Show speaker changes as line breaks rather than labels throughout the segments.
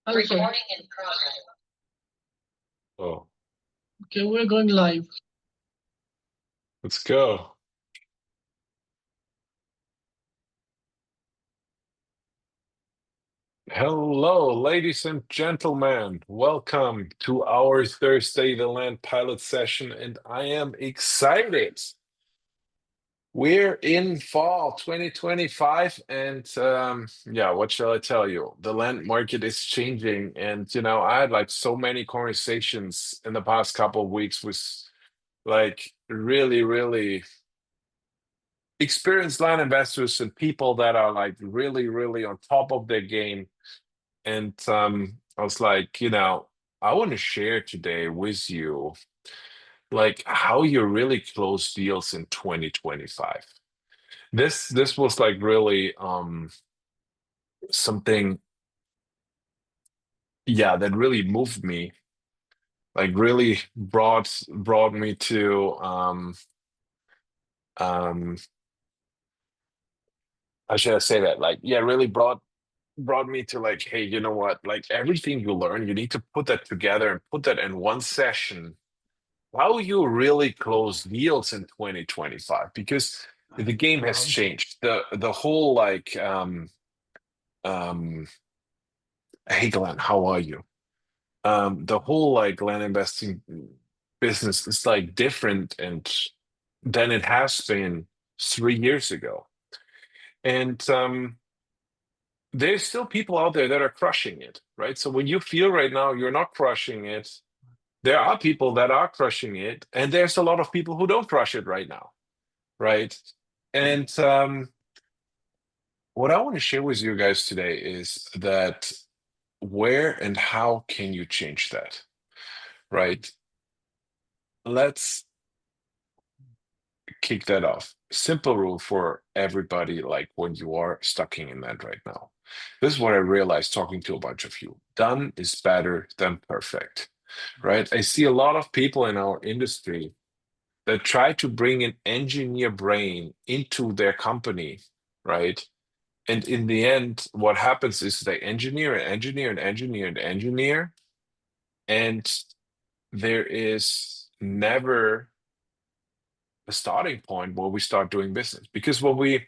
Okay.
Recording in progress.
Oh,
Okay, we're going live.
let's go. Hello, ladies and gentlemen. Welcome to our Thursday The Land pilot session, and I am excited. We're in fall 2025, and yeah, what shall I tell you? The land market is changing, and I had like so many conversations in the past couple of weeks with like really, really experienced land investors and people that are like really, really on top of their game. And I was like, I want to share today with you like how you really close deals in 2025. This was like really something, yeah, that really moved me, like really brought me to um how should I say that? Like, yeah, really brought me to like, hey, you know what? Like everything you learn, you need to put that together and put that in one session. How you really close deals in 2025, because the game has changed. The whole like um hey Glenn, how are you? The whole like land investing business is like different and than it has been 3 years ago. And there's still people out there that are crushing it, right? So when you feel right now you're not crushing it, there are people that are crushing it, and there's a lot of people who don't crush it right now, right? And what I want to share with you guys today is that where and how can you change that, right? Let's kick that off. Simple rule for everybody, like when you are stuck in that right now. This is what I realized talking to a bunch of you. Done is better than perfect, right? I see a lot of people in our industry that try to bring an engineer brain into their company, right? And in the end, what happens is they engineer and engineer and engineer and engineer, and there is never a starting point where we start doing business. Because when we,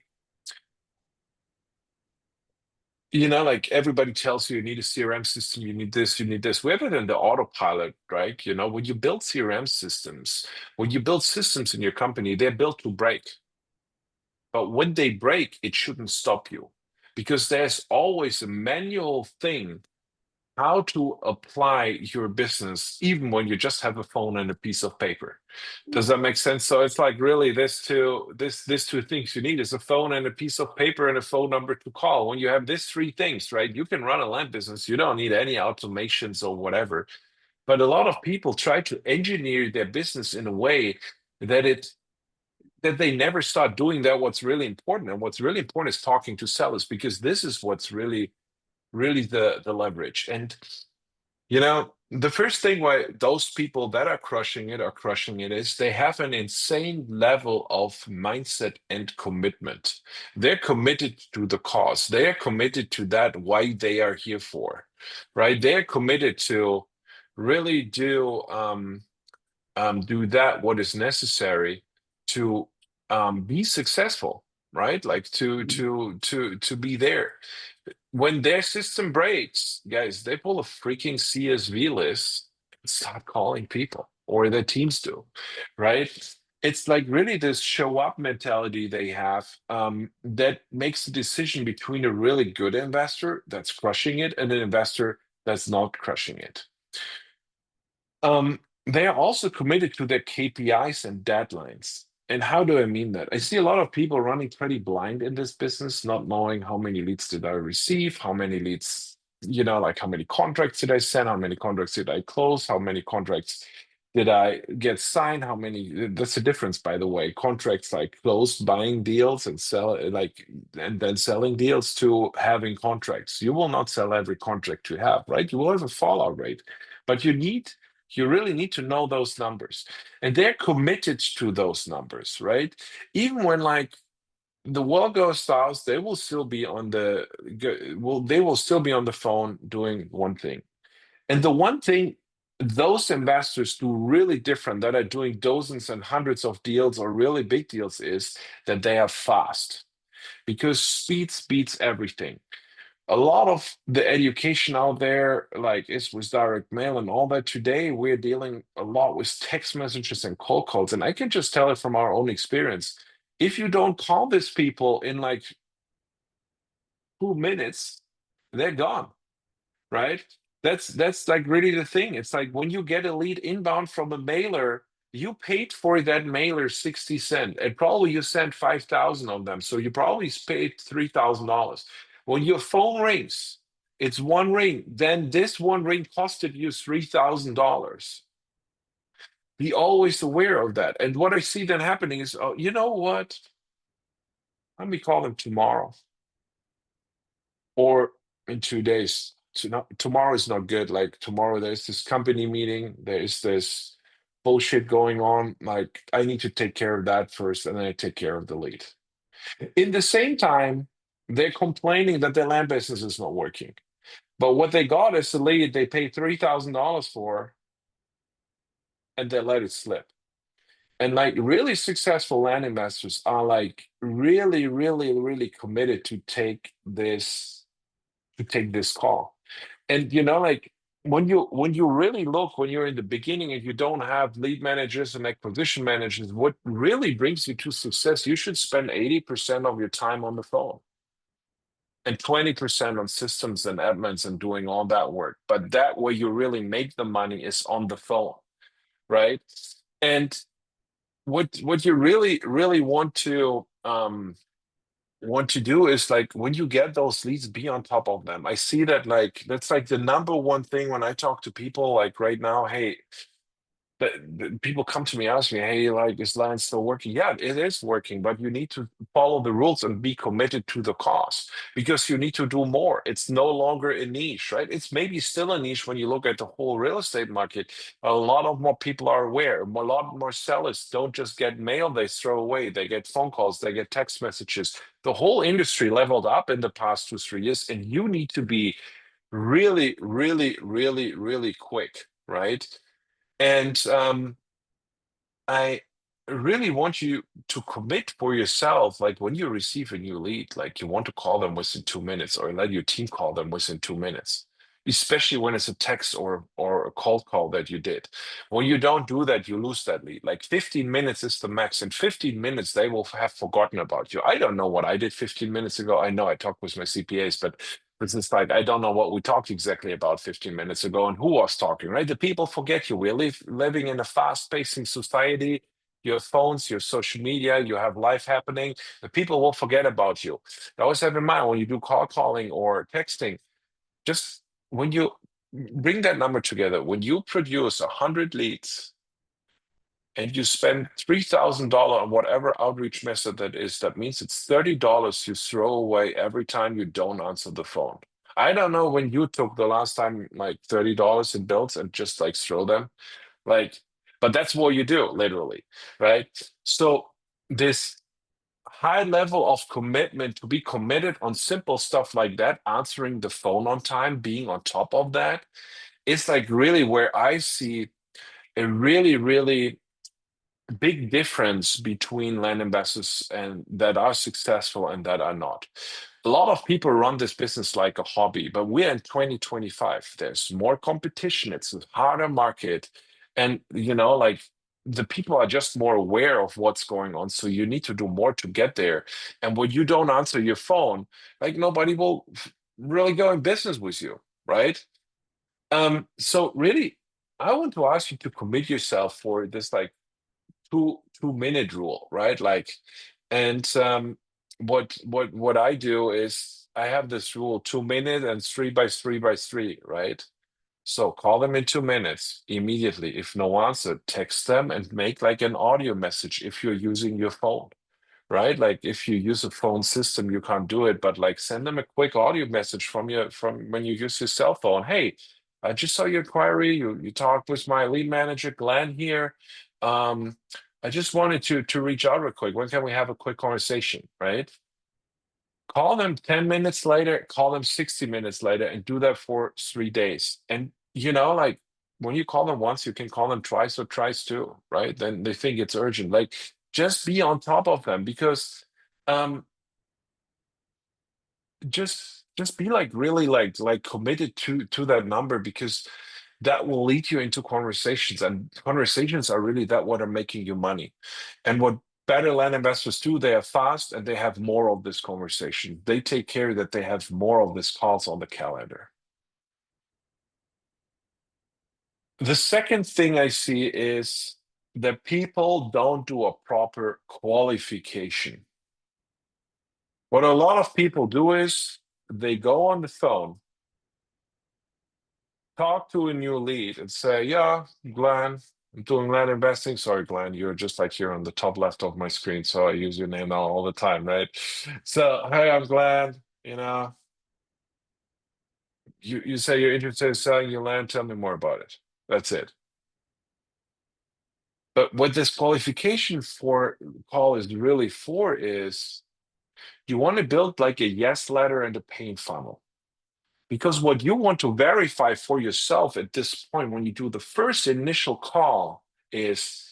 like everybody tells you, you need a CRM system, you need this, you need this. We have it in the autopilot, right? When you build CRM systems, when you build systems in your company, they're built to break. But when they break, it shouldn't stop you, because there's always a manual thing how to apply your business, even when you just have a phone and a piece of paper. Does that make sense? So it's like really this two things you need is a phone and a piece of paper and a phone number to call. When you have these three things, right, you can run a land business. You don't need any automations or whatever. But a lot of people try to engineer their business in a way that that they never start doing that what's really important. And what's really important is talking to sellers, because this is what's really the leverage. And the first thing why those people that are crushing it is they have an insane level of mindset and commitment. They're committed to the cause. They're committed to that why they are here for, right? They're committed to really do that what is necessary to be successful, right? Like to be there. When their system breaks, guys, they pull a freaking CSV list and start calling people, or their teams do, right? It's like really this show up mentality they have that makes the decision between a really good investor that's crushing it and an investor that's not crushing it. They are also committed to their KPIs and deadlines. And how do I mean that? I see a lot of people running pretty blind in this business, not knowing how many leads did I receive, how many leads, like how many contracts did I send, how many contracts did I close, how many contracts did I get signed, how many, that's the difference, by the way, contracts like closed buying deals and and then selling deals to having contracts. You will not sell every contract you have, right? You will have a fallout rate, but you really need to know those numbers, and they're committed to those numbers, right? Even when like the world goes south, they will still be on the they will still be on the phone doing one thing. And the one thing those investors do really different that are doing dozens and hundreds of deals or really big deals is that they are fast because speed beats everything. A lot of the education out there, like is with direct mail and all that. Today, we're dealing a lot with text messages and cold calls. And I can just tell it from our own experience. If you don't call these people in like 2 minutes, they're gone, right? That's like really the thing. It's like when you get a lead inbound from a mailer, you paid for that mailer 60 cents, and probably you sent 5,000 of them. So you probably paid $3,000. When your phone rings, it's one ring, then this one ring costed you $3,000. Be always aware of that. And what I see then happening is, oh, you know what? Let me call them tomorrow or in 2 days. Tomorrow is not good. Like tomorrow, there's this company meeting. There is this bullshit going on. Like I need to take care of that first, and then I take care of the lead. In the same time, they're complaining that their land business is not working. But what they got is the lead they paid $3,000 for, and they let it slip. And like really successful land investors are like really, really, really committed to take this call. And like when you really look, when you're in the beginning and you don't have lead managers and acquisition managers, what really brings you to success, you should spend 80% of your time on the phone and 20% on systems and admins and doing all that work. But that way you really make the money is on the phone, right? And what you really, really want to do is like when you get those leads, be on top of them. I see that like that's like the number one thing when I talk to people like right now. Hey, people come to me, ask me, hey, like, is Line still working? Yeah, it is working, but you need to follow the rules and be committed to the cause because you need to do more. It's no longer a niche, right? It's maybe still a niche when you look at the whole real estate market. A lot of more people are aware. A lot more sellers don't just get mail they throw away. They get phone calls, they get text messages. The whole industry leveled up in the past 2, 3 years, and you need to be really, really, really, really quick, right? And I really want you to commit for yourself. Like when you receive a new lead, like you want to call them within 2 minutes or let your team call them within 2 minutes, especially when it's a text or a cold call that you did. When you don't do that, you lose that lead. Like 15 minutes is the max. In 15 minutes, they will have forgotten about you. I don't know what I did 15 minutes ago. I know I talked with my CPAs, but this is like, I don't know what we talked exactly about 15 minutes ago and who was talking, right? The people forget you. We're living in a fast-pacing society. You have phones, you have social media, you have life happening. The people will forget about you. Always have in mind when you do call calling or texting, just when you bring that number together, when you produce 100 leads and you spend $3,000 on whatever outreach method that is, that means it's $30 you throw away every time you don't answer the phone. I don't know when you took the last time like $30 in bills and just like throw them, like, but that's what you do, literally, right? So this high level of commitment to be committed on simple stuff like that, answering the phone on time, being on top of that, is like really where I see a really, really big difference between land investors and that are successful and that are not. A lot of people run this business like a hobby, but we're in 2025. There's more competition. It's a harder market. And, like the people are just more aware of what's going on. So you need to do more to get there. And when you don't answer your phone, like nobody will really go in business with you, right? So really, I want to ask you to commit yourself for this like 2 minute rule, right? Like, and what I do is I have this rule 2 minute and 3 by 3 by 3, right? So call them in 2 minutes immediately. If no answer, text them and make like an audio message if you're using your phone, right? Like if you use a phone system, you can't do it, but like send them a quick audio message from when you use your cell phone. Hey, I just saw your inquiry. You talked with my lead manager, Glenn here. Um, I just wanted to reach out real quick. When can we have a quick conversation, right? Call them 10 minutes later, call them 60 minutes later, and do that for 3 days. And like when you call them once, you can call them twice or twice too, right? Then they think it's urgent. Like just be on top of them because um just be like really like committed to that number because that will lead you into conversations, and conversations are really that what are making you money. And what better land investors do, they are fast and they have more of this conversation. They take care that they have more of this calls on the calendar. The second thing I see is that people don't do a proper qualification. What a lot of people do is they go on the phone, talk to a new lead and say, yeah, Glenn, I'm doing land investing. Sorry, Glenn, you're just like here on the top left of my screen. So I use your name now all the time, right? So, hey, I'm Glenn. You say you're interested in selling your land. Tell me more about it. That's it. But what this qualification for call is really for is you want to build like a yes letter and a pain funnel. Because what you want to verify for yourself at this point, when you do the first initial call, is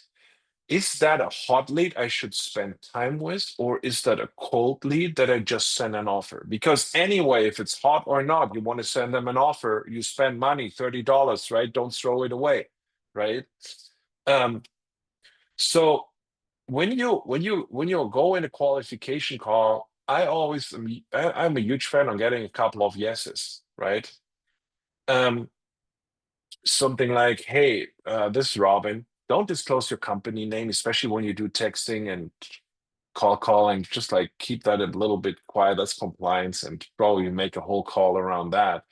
that a hot lead I should spend time with, or is that a cold lead that I just send an offer? Because anyway, if it's hot or not, you want to send them an offer, you spend money, $30, right? Don't throw it away, right? Um, so when you go in a qualification call, I'm a huge fan on getting a couple of yeses, right? Um, Something like, hey, this is Robin. Don't disclose your company name, especially when you do texting and calling. Just like keep that a little bit quiet. That's compliance, and probably make a whole call around that.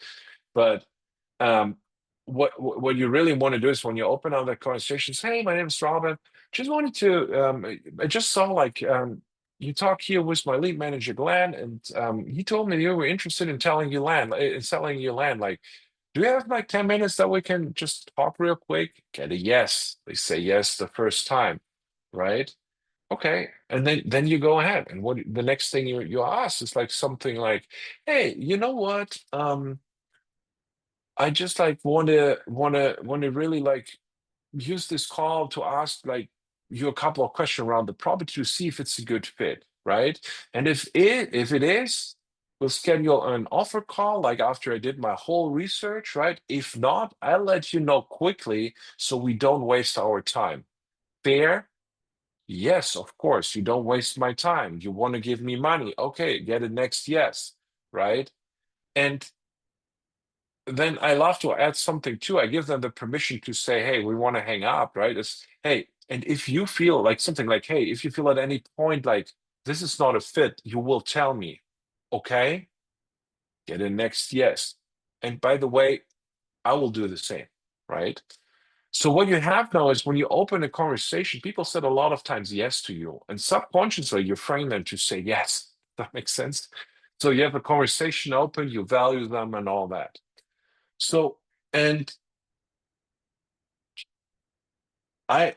But um, what you really want to do is when you open up that conversation, say, hey, my name is Robin. Just wanted to I just saw like you talk here with my lead manager Glenn, and he told me you were interested in selling you land. Like, do you have like 10 minutes that we can just talk real quick? Get a yes. They say yes the first time, right? Okay. And then you go ahead. And what the next thing you ask is like something like, hey, you know what? I just like want to really like use this call to ask like you a couple of questions around the property to see if it's a good fit, right? And if it is, we'll schedule an offer call like after I did my whole research, right? If not, I'll let you know quickly so we don't waste our time. Fair? Yes, of course. You don't waste my time. You want to give me money. Okay, get a next yes, right? And then I love to add something too. I give them the permission to say, hey, we want to hang up, right? It's hey, and if you feel like something like, hey, if you feel at any point like this is not a fit, you will tell me. Okay, get a next yes. And by the way, I will do the same, right? So what you have now is when you open a conversation, people said a lot of times yes to you, and subconsciously you frame them to say yes. That makes sense. So you have a conversation open, you value them and all that. So, and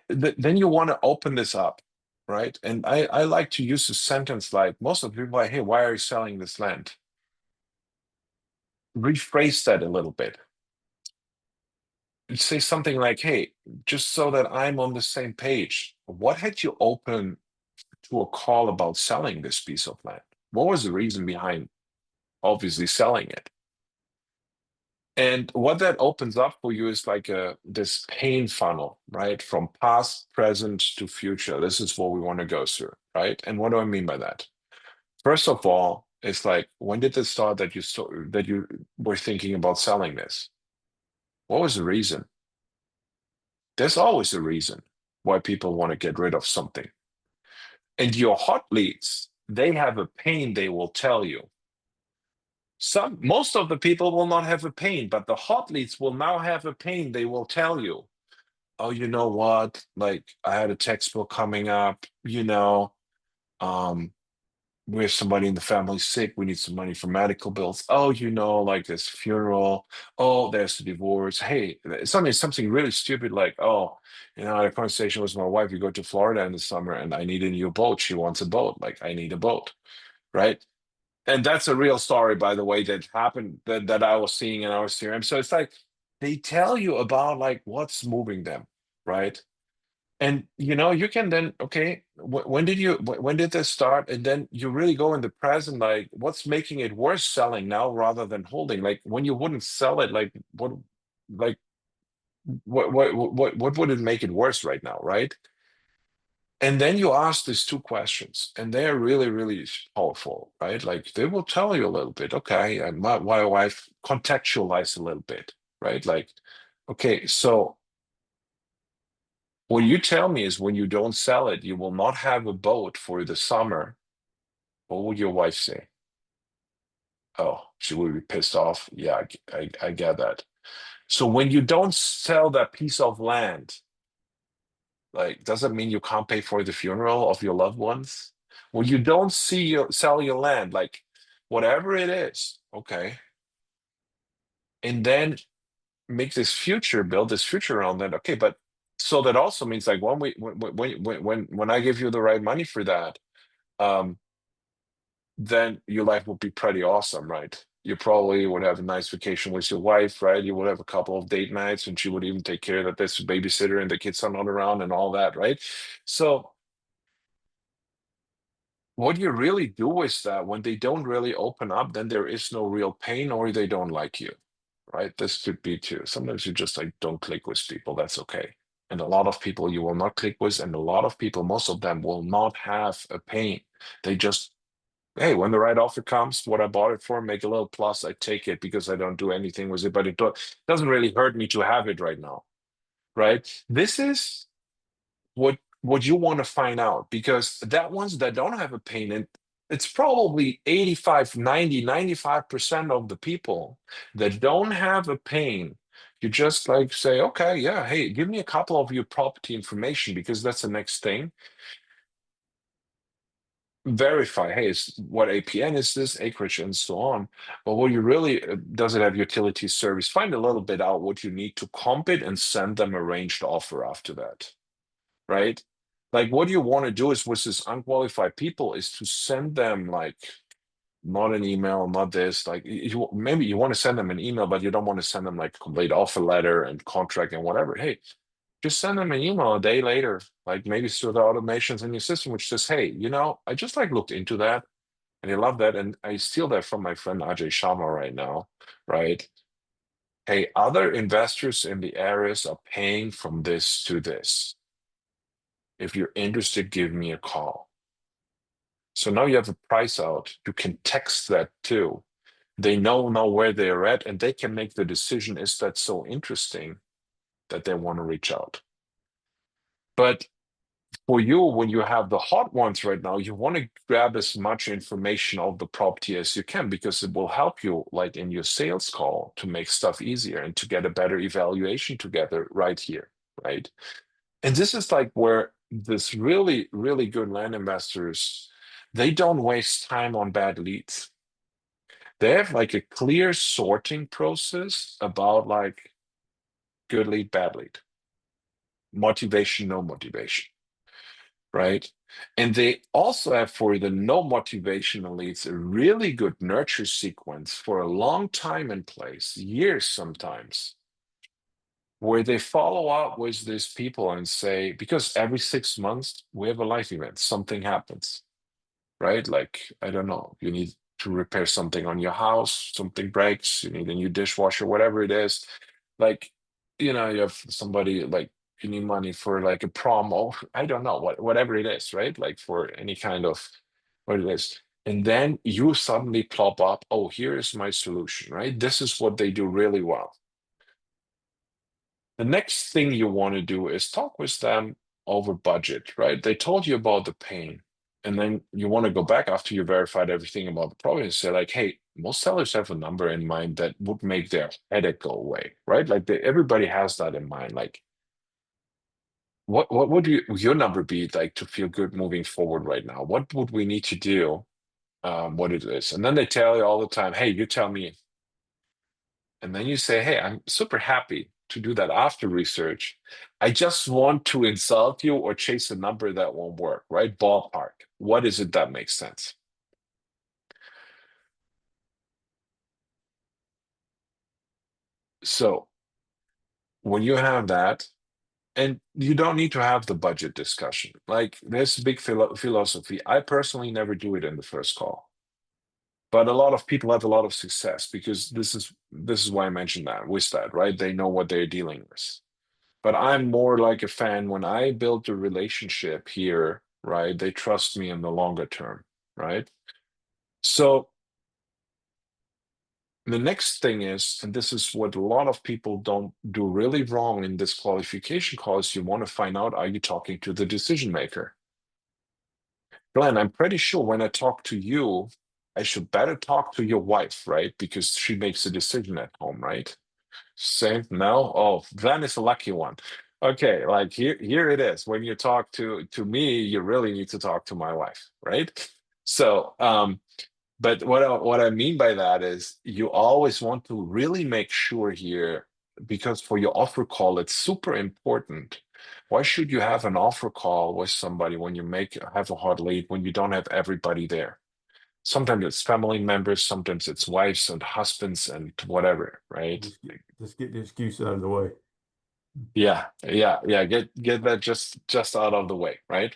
then you want to open this up, right? And I like to use a sentence like most of the people like, hey, why are you selling this land? Rephrase that a little bit. Say something like, hey, just so that I'm on the same page, what had you open to a call about selling this piece of land? What was the reason behind obviously selling it? And what that opens up for you is like this pain funnel, right? From past, present to future. This is what we want to go through, right? And what do I mean by that? First of all, it's like, when did this start that you were thinking about selling this? What was the reason? There's always a reason why people want to get rid of something. And your hot leads, they have a pain they will tell you. Most of the people will not have a pain, but the hot leads will now have a pain they will tell you. Oh, you know what? Like I had a textbook coming up, um, we have somebody in the family sick. We need some money for medical bills. Oh, like this funeral. Oh, there's a divorce. Hey, something really stupid like, oh, I had a conversation with my wife. We go to Florida in the summer and I need a new boat. She wants a boat. Like, I need a boat, right? And that's a real story, by the way, that happened that I was seeing in our CRM. So it's like they tell you about like what's moving them, right? And you can then, okay, when did this start? And then you really go in the present, like what's making it worse selling now rather than holding? Like when you wouldn't sell it, like what would it make it worse right now, right? And then you ask these two questions, and they are really, really powerful, right? Like they will tell you a little bit, okay, my wife contextualize a little bit, right? Like, okay, so what you tell me is when you don't sell it, you will not have a boat for the summer. What would your wife say? Oh, she would be pissed off. Yeah, I get that. So when you don't sell that piece of land, like, does that mean you can't pay for the funeral of your loved ones? When you don't sell your land, like whatever it is, okay, and then build this future around that. Okay, but so that also means like when I give you the right money for that, um, then your life would be pretty awesome, right? You probably would have a nice vacation with your wife, right? You would have a couple of date nights, and she would even take care that there's a babysitter and the kids are not around and all that, right? So what you really do is that when they don't really open up, then there is no real pain or they don't like you, right? This could be too. Sometimes you just like don't click with people. That's okay. And a lot of people you will not click with, and a lot of people, most of them will not have a pain. They just, hey, when the right offer comes, what I bought it for, make a little plus, I take it because I don't do anything with it, but doesn't really hurt me to have it right now, right? This is what you want to find out because that ones that don't have a pain, and it's probably 85, 90, 95% of the people that don't have a pain. You just like say, okay, yeah, hey, give me a couple of your property information because that's the next thing. Verify, hey, what APN is this, acreage, and so on. But what you really, does it have utility service? Find a little bit out what you need to comp it and send them a ranged offer after that, right? Like what you want to do is with this unqualified people is to send them like not an email, not this. Like maybe you want to send them an email, but you don't want to send them like a complete offer letter and contract and whatever. Hey, just send them an email a day later, like maybe through the automations in your system, which says, hey, I just like looked into that and I love that. And I steal that from my friend Ajay Sharma right now, right? Hey, other investors in the areas are paying from this to this. If you're interested, give me a call. So now you have a price out. You can text that too. They know now where they're at and they can make the decision, is that so interesting that they want to reach out? But for you, when you have the hot ones right now, you want to grab as much information of the property as you can because it will help you, like in your sales call, to make stuff easier and to get a better evaluation together right here, right? And this is like where this really, really good land investors, they don't waste time on bad leads. They have like a clear sorting process about like good lead, bad lead, motivation, no motivation, right? And they also have for the no motivational leads a really good nurture sequence for a long time in place, years sometimes, where they follow up with these people and say, because every 6 months we have a life event, something happens, right? Like, I don't know, you need to repair something on your house, something breaks, you need a new dishwasher, whatever it is. Like, you have somebody like you need money for like a prom, or I don't know, whatever it is, right? Like for any kind of what it is. And then you suddenly plop up, oh, here is my solution, right? This is what they do really well. The next thing you want to do is talk with them over budget, right? They told you about the pain. And then you want to go back after you verified everything about the problem and say, like, hey, most sellers have a number in mind that would make their headache go away, right? Like everybody has that in mind. Like, what would your number be like to feel good moving forward right now? What would we need to do what it is. And then they tell you all the time, hey, you tell me. And then you say, hey, I'm super happy to do that after research. I just want to insult you or chase a number that won't work, right? Ballpark. What is it that makes sense? So when you have that, and you don't need to have the budget discussion. Like there's a big philosophy. I personally never do it in the first call, but a lot of people have a lot of success because this is why I mentioned that with that, right? They know what they're dealing with. But I'm more like a fan when I build a relationship here, right? They trust me in the longer term, right? So the next thing is, and this is what a lot of people don't do really wrong in this qualification call, is you want to find out, are you talking to the decision maker? Glenn, I'm pretty sure when I talk to you, I should better talk to your wife, right? Because she makes the decision at home, right? Same? No? Oh, Glenn is a lucky one. Okay, like here it is. When you talk to me, you really need to talk to my wife, right? So, but what I mean by that is you always want to really make sure here, because for your offer call, it's super important. Why should you have an offer call with somebody when you have a hot lead when you don't have everybody there? Sometimes it's family members, sometimes it's wives and husbands and whatever, right?
Just get the excuse out of the way.
Yeah. Get that just out of the way, right?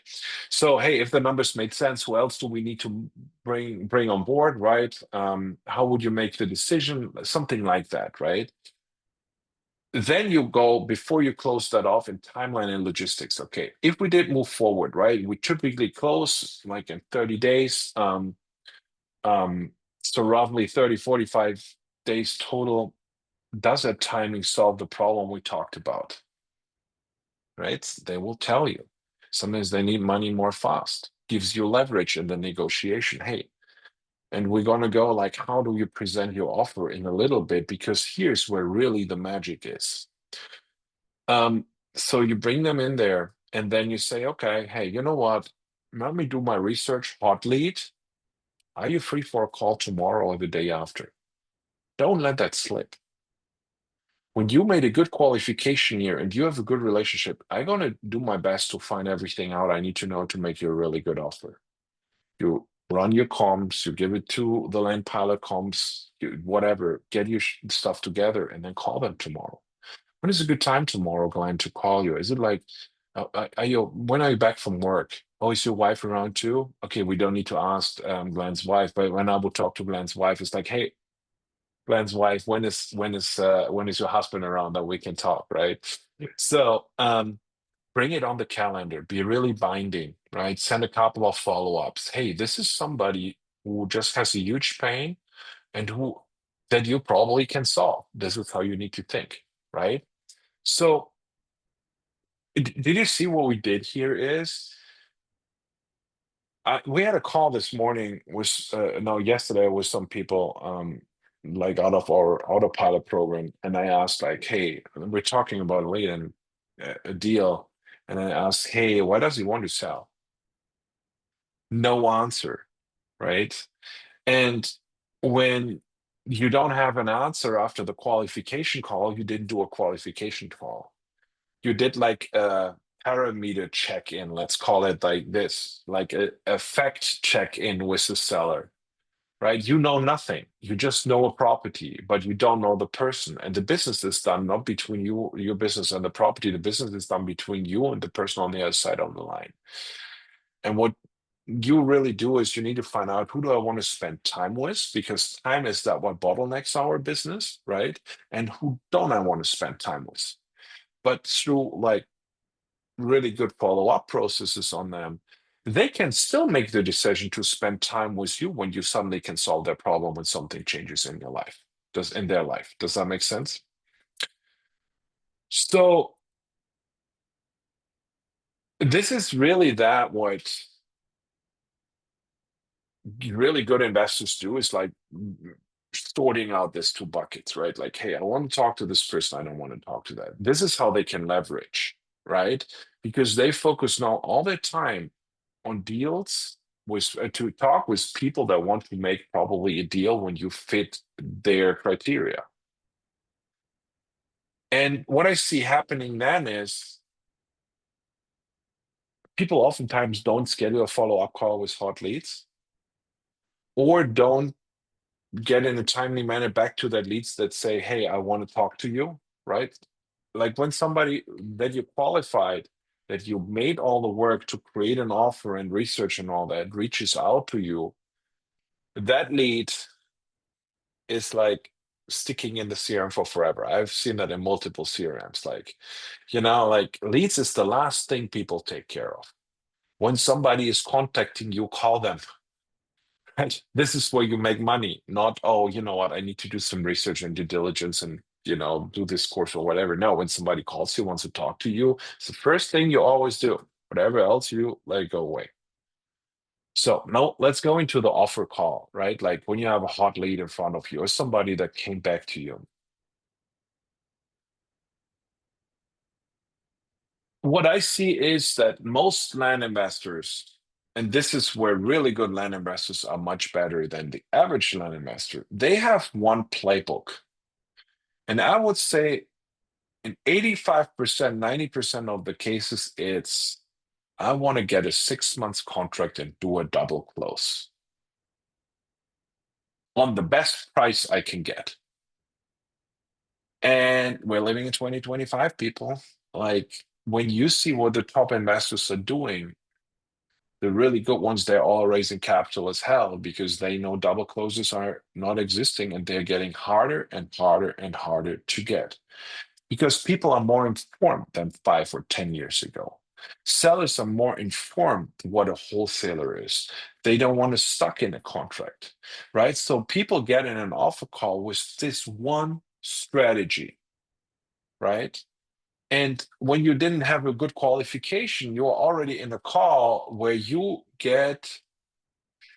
So hey, if the numbers made sense, who else do we need to bring on board, right? How would you make the decision? Something like that, right? Then you go before you close that off in timeline and logistics. Okay, if we did move forward, right? We typically close like in 30 days. Um, so roughly 30, 45 days total. Does that timing solve the problem we talked about? Right? They will tell you. Sometimes they need money more fast. Gives you leverage in the negotiation. Hey, and we're gonna go like, how do you present your offer in a little bit? Because here's where really the magic is. So you bring them in there, and then you say, okay, hey, you know what? Let me do my research. Hot lead. Are you free for a call tomorrow or the day after? Don't let that slip. When you made a good qualification here and you have a good relationship, I'm going to do my best to find everything out I need to know to make you a really good offer. You run your comms, you give it to the land pilot comms, whatever, get your stuff together and then call them tomorrow. When is a good time tomorrow, Glenn, to call you? Is it like, when are you back from work? Oh, is your wife around too? Okay, we don't need to ask Glenn's wife, but when I would talk to Glenn's wife, it's like, hey, Glenn's wife, when is your husband around that we can talk, right? So bring it on the calendar, be really binding, right? Send a couple of follow-ups. Hey, this is somebody who just has a huge pain and who that you probably can solve. This is how you need to think, right? So did you see what we did here is we had a call this morning with no yesterday with some people like out of our autopilot program, and I asked like, hey, we're talking about a lead and a deal, and I asked, hey, why does he want to sell? No answer, right? And when you don't have an answer after the qualification call, you didn't do a qualification call. You did like a parameter check-in, let's call it like this, like a fact check-in with the seller, right? You know nothing. You just know a property, but you don't know the person. And the business is done not between you, your business and the property. The business is done between you and the person on the other side of the line. And what you really do is you need to find out, who do I want to spend time with? Because time is that what bottlenecks our business, right? And who don't I want to spend time with? But through like really good follow-up processes on them, they can still make the decision to spend time with you when you suddenly can solve their problem when something changes in your life. In their life. Does that make sense? So this is really that what really good investors do is like sorting out these two buckets, right? Like, hey, I want to talk to this person, I don't want to talk to that. This is how they can leverage, right? Because they focus now all their time on deals to talk with people that want to make probably a deal when you fit their criteria. And what I see happening then is people oftentimes don't schedule a follow-up call with hot leads, or don't get in a timely manner back to that leads that say, hey, I want to talk to you, right? Like when somebody that you qualified, that you made all the work to create an offer and research and all that, reaches out to you, that lead is like sticking in the CRM for forever. I've seen that in multiple CRMs. Like, like leads is the last thing people take care of. When somebody is contacting you, call them. Right? This is where you make money, not, oh, you know what, I need to do some research and due diligence and, do this course or whatever. No, when somebody calls you, wants to talk to you, it's the first thing you always do. Whatever else, you let it go away. So now let's go into the offer call, right? Like when you have a hot lead in front of you or somebody that came back to you. What I see is that most land investors, and this is where really good land investors are much better than the average land investor, they have one playbook. And I would say in 85%, 90% of the cases, it's I want to get a 6 months contract and do a double close on the best price I can get. And we're living in 2025, people. Like when you see what the top investors are doing, the really good ones, they're all raising capital as hell because they know double closes are not existing and they're getting harder and harder and harder to get. Because people are more informed than 5 or 10 years ago. Sellers are more informed what a wholesaler is. They don't want to stuck in a contract, right? So people get in an offer call with this one strategy, right? And when you didn't have a good qualification, you're already in a call where you get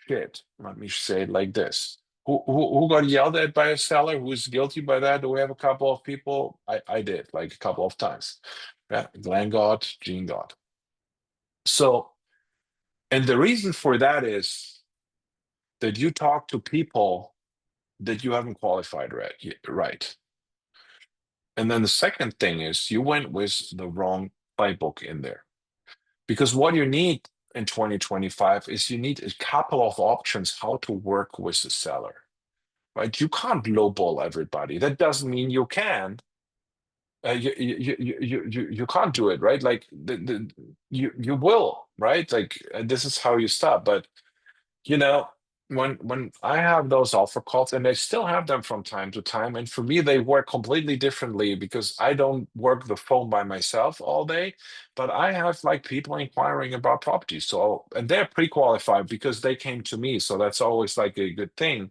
shit. Let me say it like this. Who got yelled at by a seller? Who's guilty by that? Do we have a couple of people? I did, like a couple of times. Yeah, Glenn got, Gene got. So, and the reason for that is that you talk to people that you haven't qualified right. And then the second thing is you went with the wrong playbook in there. Because what you need in 2025 is you need a couple of options how to work with the seller. Right? You can't lowball everybody. That doesn't mean you can. You can't do it, right? Like you will, right? Like this is how you stop. But you know, when I have those offer calls, and I still have them from time to time, and for me they work completely differently because I don't work the phone by myself all day, but I have like people inquiring about properties. So and they're pre-qualified because they came to me. So that's always like a good thing.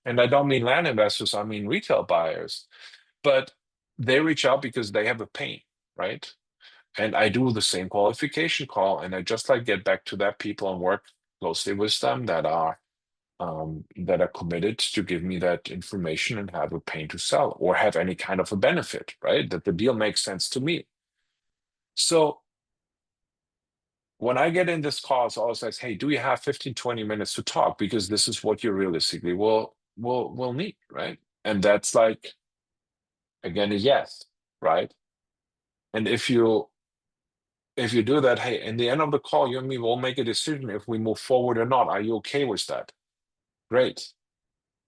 And I don't mean land investors, I mean retail buyers. But they reach out because they have a pain, right? And I do the same qualification call, and I just like get back to that people and work closely with them that are committed to give me that information and have a pain to sell or have any kind of a benefit, right? That the deal makes sense to me. So when I get in this call, it's always like, hey, do you have 15, 20 minutes to talk? Because this is what you realistically will need, right? And that's like, again, a yes, right? And if you do that, hey, in the end of the call, you and me will make a decision if we move forward or not. Are you okay with that? Great.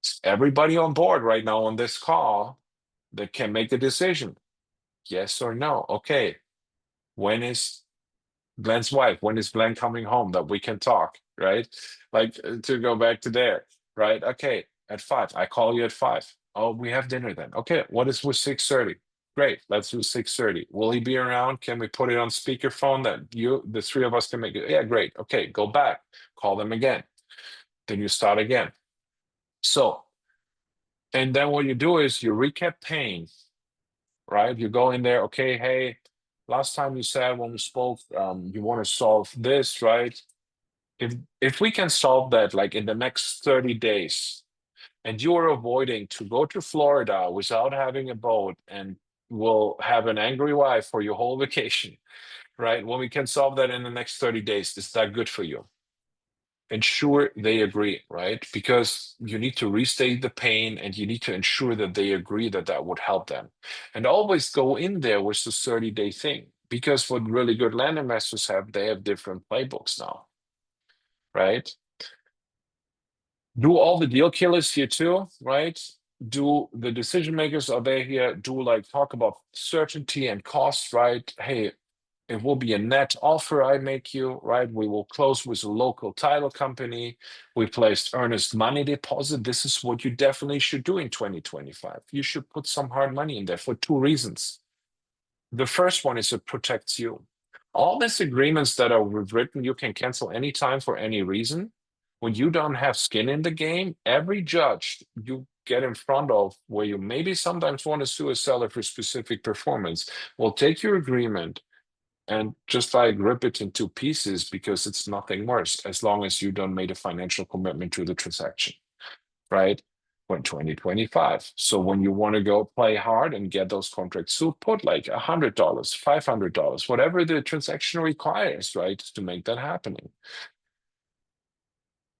Is everybody on board right now on this call that can make a decision? Yes or no? Okay. When is Glenn's wife? When is Glenn coming home that we can talk? Right? Like to go back to there, right? Okay, at 5. I call you at 5. Oh, we have dinner then. Okay, what is with 6:30? Great, let's do 6:30. Will he be around? Can we put it on speakerphone that the 3 of us can make it? Yeah, great. Okay, go back, call them again. Then you start again. So, and then what you do is you recap pain, right? You go in there, okay, hey, last time you said when we spoke, you want to solve this, right? If we can solve that like in the next 30 days, and you're avoiding to go to Florida without having a boat and will have an angry wife for your whole vacation, right? When we can solve that in the next 30 days, is that good for you? ensure they agree, right? Because you need to restate the pain and you need to ensure that they agree that that would help them. And always go in there with the 30-day thing, because what really good land investors have, they have different playbooks now, right? Do all the deal killers here too, right? Do the decision makers, are they here? Do like talk about certainty and cost, right? Hey, it will be a net offer I make you, right? We will close with a local title company. We placed earnest money deposit. This is what you definitely should do in 2025. You should put some hard money in there for two reasons. The first one is it protects you. All these agreements that are written, you can cancel anytime for any reason. When you don't have skin in the game, every judge you get in front of, where you maybe sometimes want to sue a seller for specific performance, will take your agreement and just like rip it into pieces, because it's nothing worse as long as you don't make a financial commitment to the transaction, right? When 2025. So when you want to go play hard and get those contracts, so put like $100, $500, whatever the transaction requires, right, to make that happening.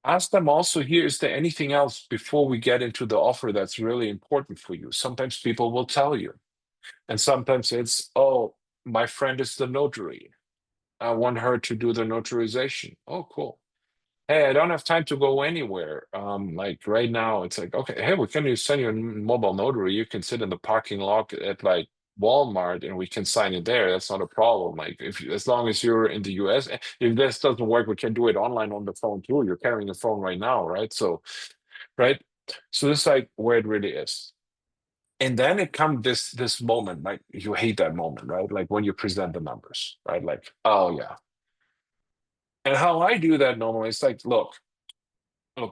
Ask them also here, is there anything else before we get into the offer that's really important for you? Sometimes people will tell you. And sometimes it's, oh, my friend is the notary. I want her to do the notarization. Oh, cool. Hey, I don't have time to go anywhere. Like right now, it's like, okay, hey, we can send you a mobile notary. You can sit in the parking lot at like Walmart and we can sign it there. That's not a problem. Like as long as you're in the US, if this doesn't work, we can do it online on the phone too. You're carrying a phone right now, right? So, right. So this is like where it really is. And then it comes this moment, like you hate that moment, right? Like when you present the numbers, right? Like, oh yeah. And how I do that normally is like, look,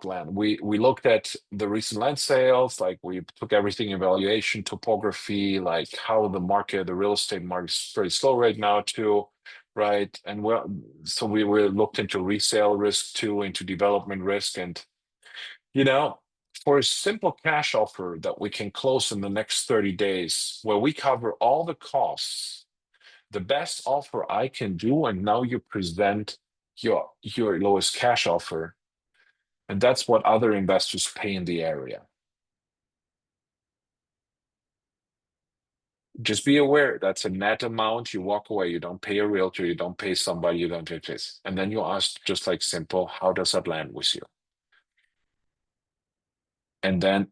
land. We looked at the recent land sales, like we took everything evaluation, topography, like how the market, the real estate market is very slow right now too, right? And so we were looked into resale risk too, into development risk, and you know, for a simple cash offer that we can close in the next 30 days, where we cover all the costs, the best offer I can do, and now you present your lowest cash offer. And that's what other investors pay in the area. Just be aware that's a net amount. You walk away, you don't pay a realtor, you don't pay somebody, you don't pay this. And then you ask, just like simple, how does that land with you? And then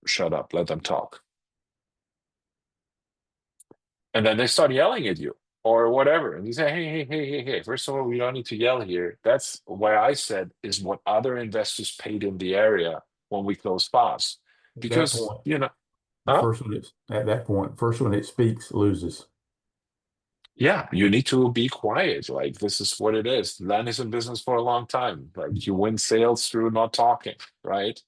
shut up, let them talk. And then they start yelling at you or whatever. And you say, hey. First of all, we don't need to yell here. That's why I said is what other investors paid in the area when we close fast.
At that
Because,
point,
huh?
at that point, first one that speaks loses.
Yeah, you need to be quiet. Like this is what it is. Land is in business for a long time. Like you win sales through not talking, right?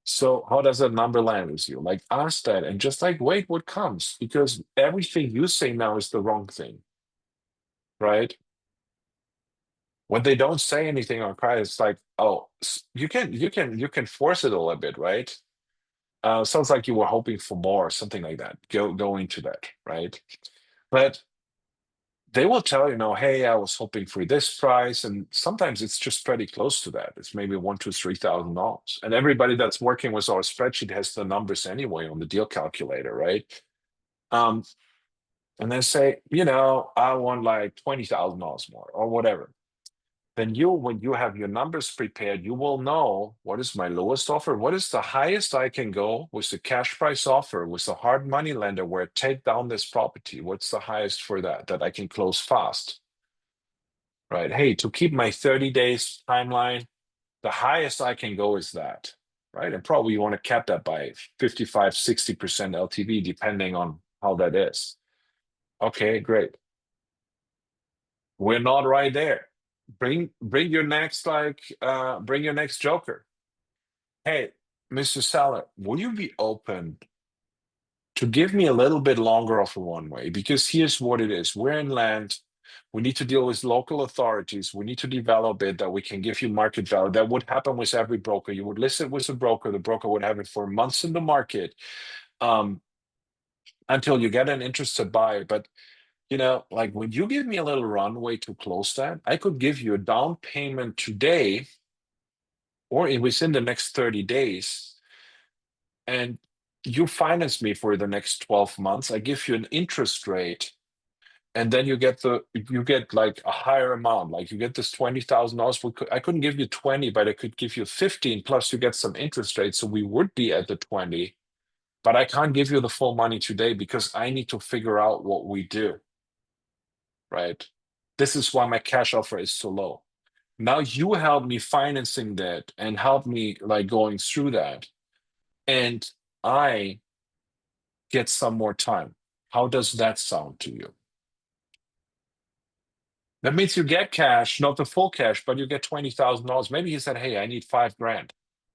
So how does that number land with you? Like ask that and just like wait what comes, because everything you say now is the wrong thing, right? When they don't say anything or cry, it's like, oh, you can force it a little bit, right? Sounds like you were hoping for more, something like that. Go into that, right? But they will tell you, hey, I was hoping for this price, and sometimes it's just pretty close to that. It's maybe $1, $2, $3,000, and everybody that's working with our spreadsheet has the numbers anyway on the deal calculator, right? Um, and then say, I want like $20,000 more or whatever. Then when you have your numbers prepared, you will know what is my lowest offer, what is the highest I can go with the cash price offer, with the hard money lender where take down this property. What's the highest for that I can close fast, right? Hey, to keep my 30 days timeline, the highest I can go is that, right? And probably you want to cap that by 55, 60% LTV, depending on how that is. Okay, great. We're not right there. Bring your next bring your next joker. Hey, Mr. Seller, will you be open to give me a little bit longer of a one-way? Because here's what it is. We're in land. We need to deal with local authorities. We need to develop it that we can give you market value. That would happen with every broker. You would list it with a broker. The broker would have it for months in the market until you get an interested buyer. But like when you give me a little runway to close that, I could give you a down payment today or within the next 30 days, and you finance me for the next 12 months. I give you an interest rate, and then you get like a higher amount. Like you get this $20,000. I couldn't give you 20, but I could give you 15, plus you get some interest rate. So we would be at the 20, but I can't give you the full money today because I need to figure out what we do, right? This is why my cash offer is so low. Now you help me financing that and help me like going through that, and I get some more time. How does that sound to you? That means you get cash, not the full cash, but you get $20,000. Maybe he said, hey, I need $5,000.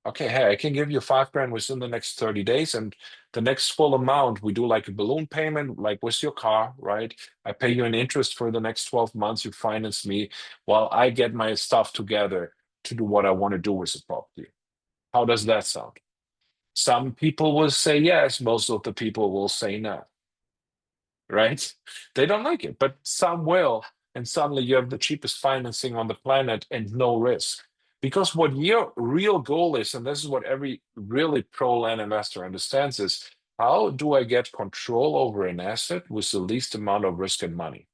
Okay, hey, I can give you $5,000 within the next 30 days. And the next full amount, we do like a balloon payment, like with your car, right? I pay you an interest for the next 12 months. You finance me while I get my stuff together to do what I want to do with the property. How does that sound? Some people will say yes, most of the people will say no, right? They don't like it, but some will. And suddenly you have the cheapest financing on the planet and no risk. Because what your real goal is, and this is what every really pro land investor understands, is how do I get control over an asset with the least amount of risk and money?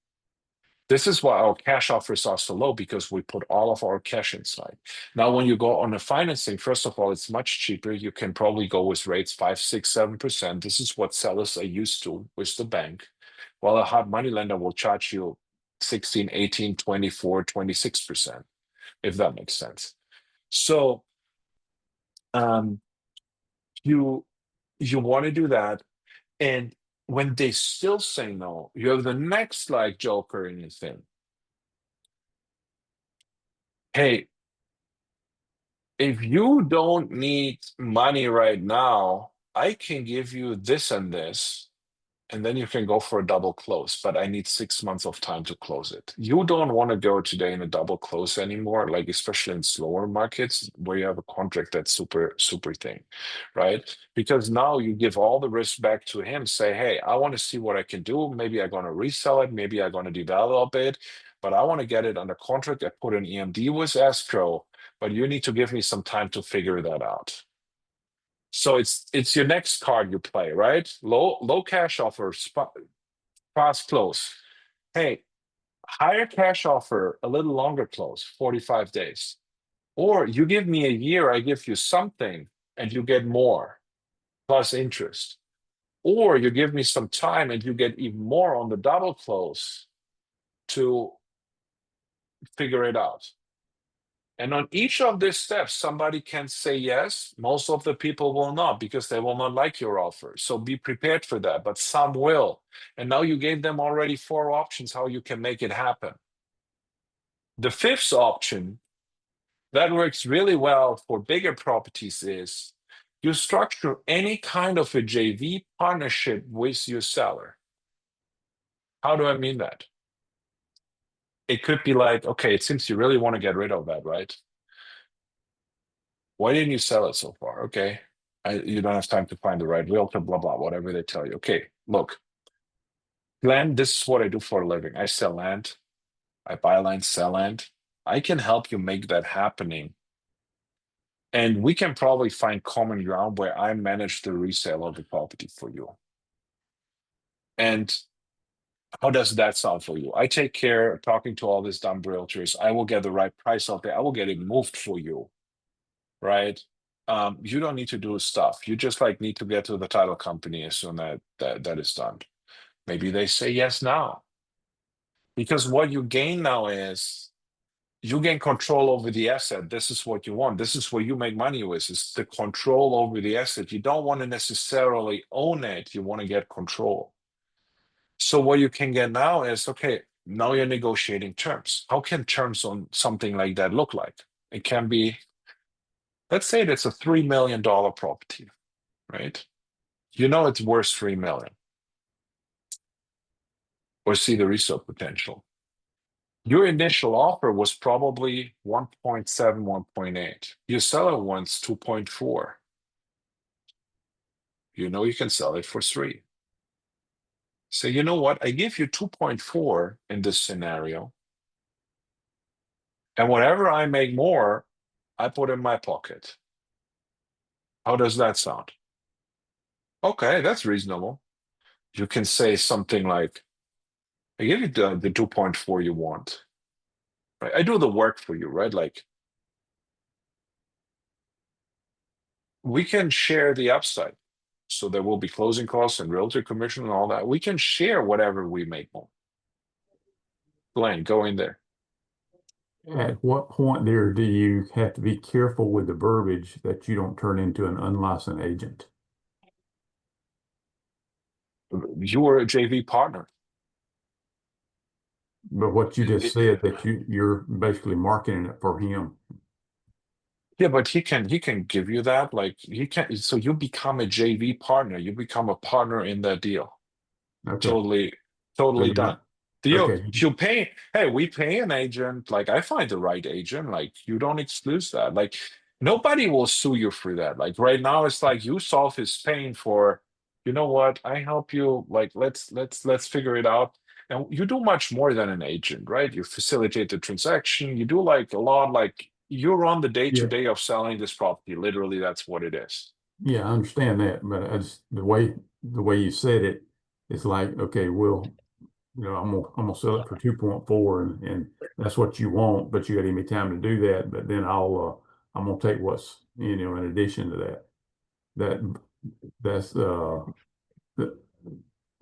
This is why our cash offers are so low, because we put all of our cash inside. Now, when you go on a financing, first of all, it's much cheaper. You can probably go with rates 5, 6, 7%. This is what sellers are used to with the bank. While a hard money lender will charge you 16, 18, 24, 26%, if that makes sense. So you want to do that. And when they still say no, you have the next like joker in your thing. Hey, if you don't need money right now, I can give you this and this, and then you can go for a double close, but I need 6 months of time to close it. You don't want to go today in a double close anymore, like especially in slower markets where you have a contract that's super, super thin, right? Because now you give all the risk back to him, say, hey, I want to see what I can do. Maybe I'm going to resell it. Maybe I'm going to develop it, but I want to get it under contract. I put an EMD with escrow, but you need to give me some time to figure that out. So it's your next card you play, right? Low cash offer, fast close. Hey, higher cash offer, a little longer close, 45 days. Or you give me a year, I give you something, and you get more plus interest. Or you give me some time and you get even more on the double close to figure it out. And on each of these steps, somebody can say yes. Most of the people will not, because they will not like your offer. So be prepared for that, but some will. And now you gave them already 4 options how you can make it happen. The 5th option that works really well for bigger properties is you structure any kind of a JV partnership with your seller. How do I mean that? It could be like, okay, it seems you really want to get rid of that, right? Why didn't you sell it so far? Okay, you don't have time to find the right realtor, blah, blah, whatever they tell you. Okay, look, land, this is what I do for a living. I sell land. I buy land, sell land. I can help you make that happening. And we can probably find common ground where I manage the resale of the property for you. And how does that sound for you? I take care of talking to all these dumb realtors. I will get the right price out there. I will get it moved for you, right? You don't need to do stuff. You just like need to get to the title company as soon that is done. Maybe they say yes now. Because what you gain now is you gain control over the asset. This is what you want. This is what you make money with, is the control over the asset. You don't want to necessarily own it. You want to get control. So what you can get now is, okay, now you're negotiating terms. How can terms on something like that look like? It can be, let's say it's a $3 million property, right? You know it's worth $3 million. Or see the resale potential. Your initial offer was probably 1.7, 1.8. Your seller wants 2.4. You know you can sell it for 3. So you know what? I give you 2.4 in this scenario. And whenever I make more, I put in my pocket. How does that sound? Okay, that's reasonable. You can say something like, I give you the 2.4 you want. Right? I do the work for you, right? Like we can share the upside. So there will be closing costs and realtor commission and all that. We can share whatever we make more. Blaine, go in there.
At what point there do you have to be careful with the verbiage that you don't turn into an unlicensed agent?
You are a JV partner.
But what you just
It-
said that you're basically marketing it for him.
yeah, but he can give you that. Like he can, so you become a JV partner. You become a partner in that deal.
Okay.
Totally,
So
totally
you're
done.
not,
Deal.
okay.
You pay. Hey, we pay an agent. Like I find the right agent. Like you don't exclude that. Like nobody will sue you for that. Like right now, it's like you solve his pain for. You know what? I help you. Like let's figure it out. And you do much more than an agent, right? You facilitate the transaction. You do like a lot. Like you're on the day to
Yeah.
day of selling this property. Literally, that's what it is.
Yeah, I understand that, but the way you said it, it's like, okay, well, I'm gonna sell it for 2.4 and that's what you want, but you got to give me time to do that. But then I'm gonna take what's, in addition to that. That that's that,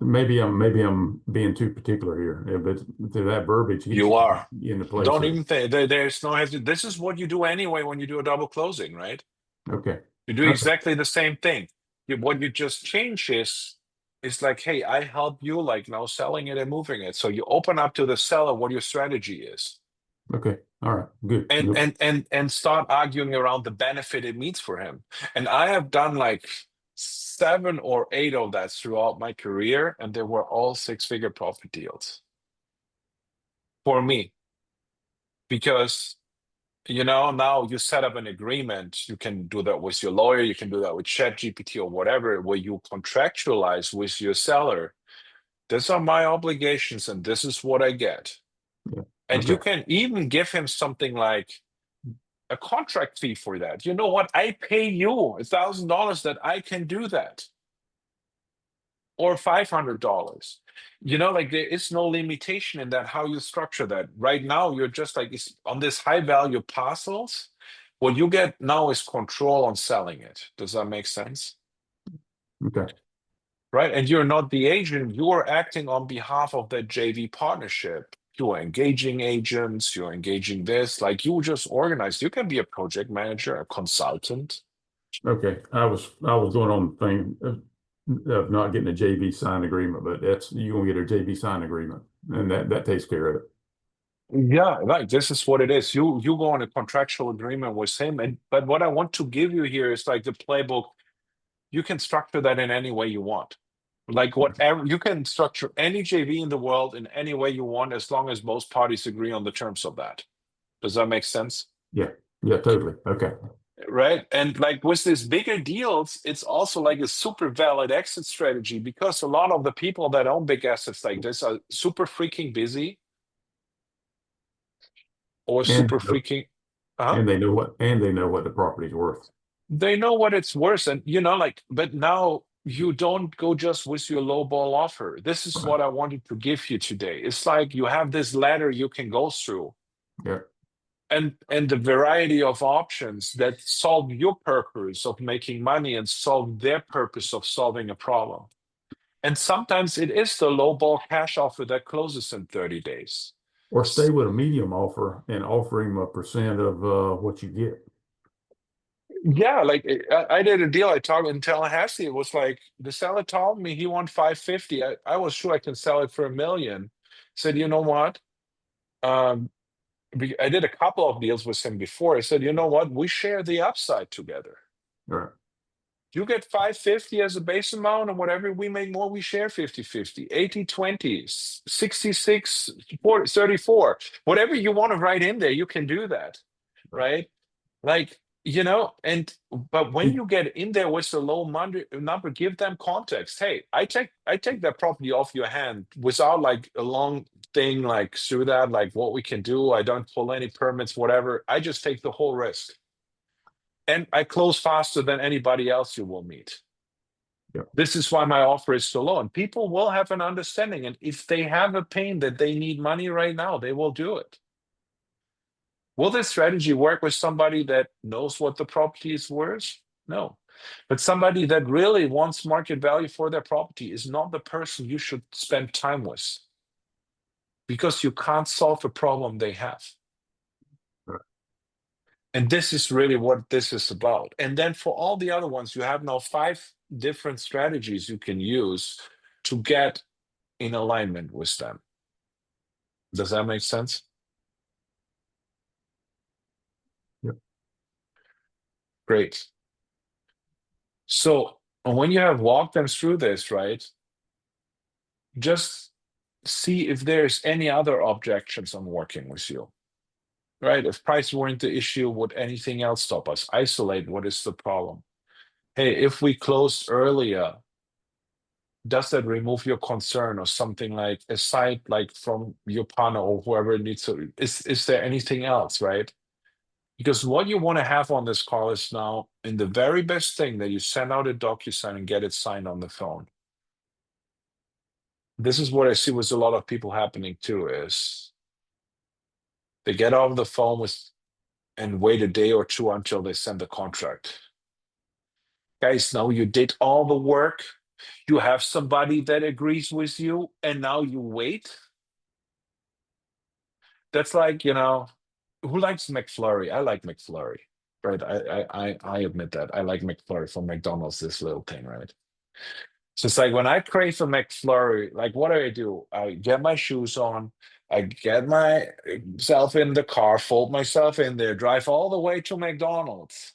maybe I'm being too particular here. Yeah, but that verbiage hits
You
you
are.
in the place
Don't
of
even think there's no hesitation. This is what you do anyway when you do a double closing, right?
okay.
You do
Okay.
exactly the same thing. What you just change is like, hey, I help you like now selling it and moving it. So you open up to the seller what your strategy is,
Okay. All right. Good.
and
Nope.
and start arguing around the benefit it means for him. And I have done like 7 or 8 of that throughout my career, and they were all six-figure profit deals for me because now you set up an agreement. You can do that with your lawyer. You can do that with ChatGPT or whatever, where you contractualize with your seller. These are my obligations, and this is what I get.
Yeah.
And you
Okay.
can even give him something like a contract fee for that. You know what? I pay you $1,000 that I can do that, or $500. Like there is no limitation in that how you structure that. Right now, you're just like on this high value parcels. What you get now is control on selling it. Does that make sense?
Okay.
Right? And you're not the agent, you are acting on behalf of that JV partnership. You are engaging agents, you're engaging this, like you just organize. You can be a project manager, a consultant.
Okay. I was going on the thing of not getting a JV signed agreement, but that's you gonna get a JV signed agreement, and that takes care of it.
Yeah, like this is what it is. You go on a contractual agreement with him, and but what I want to give you here is like the playbook. You can structure that in any way you want. Like whatever you can structure any JV in the world in any way you want, as long as both parties agree on the terms of that. Does that make sense?
Yeah. Yeah. Totally. Okay.
Right. And like with these bigger deals, it's also like a super valid exit strategy because a lot of the people that own big assets like this are super freaking busy or
And
super freaking. Uh-huh.
they know what the property's worth.
They know what it's worth. And, like, but now you don't go just with your low ball offer. This is
Right.
what I wanted to give you today. It's like you have this ladder you can go through.
Yeah.
And the variety of options that solve your purpose of making money and solve their purpose of solving a problem. And sometimes it is the low ball cash offer that closes in 30 days.
Or stay with a medium offer and offer him a percent of what you get.
Yeah, like I did a deal. I talked in Tallahassee. It was like the seller told me he won 550. I was sure I can sell it for $1 million. Said, you know what? Um, I did a couple of deals with him before. I said, you know what? We share the upside together.
All right.
You get 550 as a base amount, and whatever we make more, we share 50-50, 80-20, 66, 34. Whatever you want to write in there, you can do that,
Right.
right? Like, but when you get in there with the low number, give them context. Hey, I take that property off your hand without like a long thing like through that, like what we can do. I don't pull any permits, whatever. I just take the whole risk. and I close faster than anybody else you will meet.
Yep.
This is why my offer is so low, and people will have an understanding. And if they have a pain that they need money right now, they will do it. Will this strategy work with somebody that knows what the property is worth? No. But somebody that really wants market value for their property is not the person you should spend time with, because you can't solve a problem they have.
Right.
And this is really what this is about. And then for all the other ones, you have now 5 different strategies you can use to get in alignment with them. Does that make sense?
Yep.
Great. So when you have walked them through this, right, just see if there's any other objections on working with you. Right? If price weren't the issue, would anything else stop us? Isolate what is the problem. Hey, if we close earlier, does that remove your concern or something, like aside like from your partner or whoever needs to, is there anything else, right? Because what you want to have on this call is now, in the very best thing, that you send out a DocuSign and get it signed on the phone. This is what I see with a lot of people happening too, is they get off the phone with and wait a day or two until they send the contract. Guys, now you did all the work. You have somebody that agrees with you, and now you wait. That's like, who likes McFlurry? I like McFlurry, right? I admit that. I like McFlurry from McDonald's, this little thing, right? So it's like when I crave a McFlurry, like what do? I get my shoes on, I get myself in the car, fold myself in there, drive all the way to McDonald's,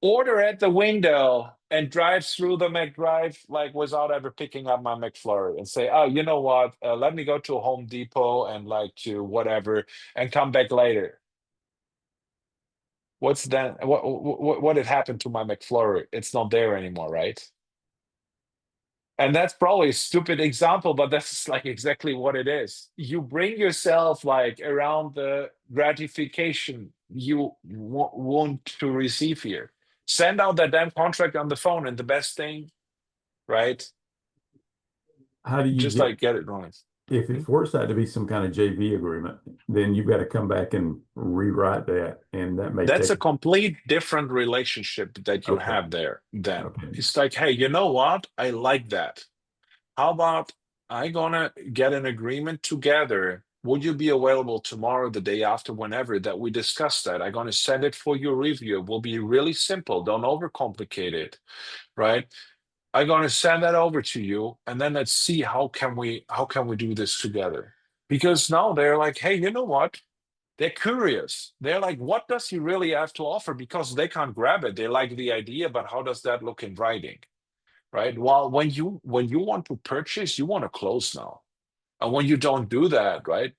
order at the window, and drive through the McDrive like without ever picking up my McFlurry, and say, oh, you know what? Let me go to Home Depot and like to whatever and come back later. What's then? What had happened to my McFlurry? It's not there anymore, right? And that's probably a stupid example, but that's like exactly what it is. You bring yourself like around the gratification you want to receive here. Send out that damn contract on the phone, and the best thing, right?
How do you
Just like get it wrong.
if it works out to be some kind of JV agreement, then you've got to come back and rewrite that, and that may
That's
take
a complete different relationship that you
Okay.
have there. Then
Okay.
it's like, hey, you know what? I like that. How about I gonna get an agreement together? Would you be available tomorrow, the day after, whenever that we discuss that? I'm gonna send it for your review. It will be really simple. Don't overcomplicate it, right? I'm gonna send that over to you, and then let's see how can we do this together. Because now they're like, hey, you know what? They're curious. They're like, what does he really have to offer? Because they can't grab it. They like the idea, but how does that look in writing? Right? Well, when you want to purchase, you want to close now. And when you don't do that, right?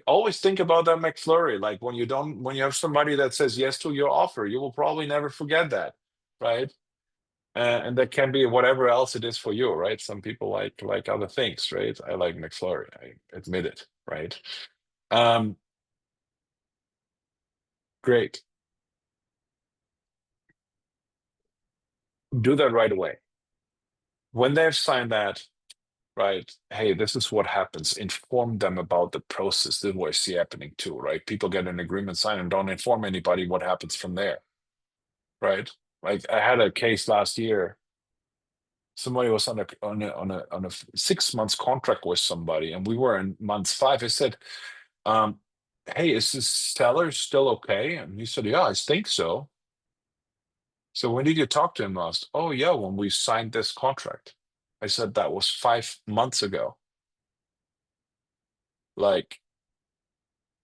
Always think about that McFlurry. Like when you have somebody that says yes to your offer, you will probably never forget that, right? And that can be whatever else it is for you, right? Some people like other things, right? I like McFlurry. I admit it, right? Great. Do that right away. When they've signed that, right? Hey, this is what happens. Inform them about the process. This is what I see happening too, right? People get an agreement signed and don't inform anybody what happens from there, right? Like I had a case last year. Somebody was on a 6 months contract with somebody, and we were in month 5. I said, "Hey, is this seller still okay?" And he said, "Yeah, I think so." So when did you talk to him last? Oh yeah, when we signed this contract. I said that was 5 months ago. Like,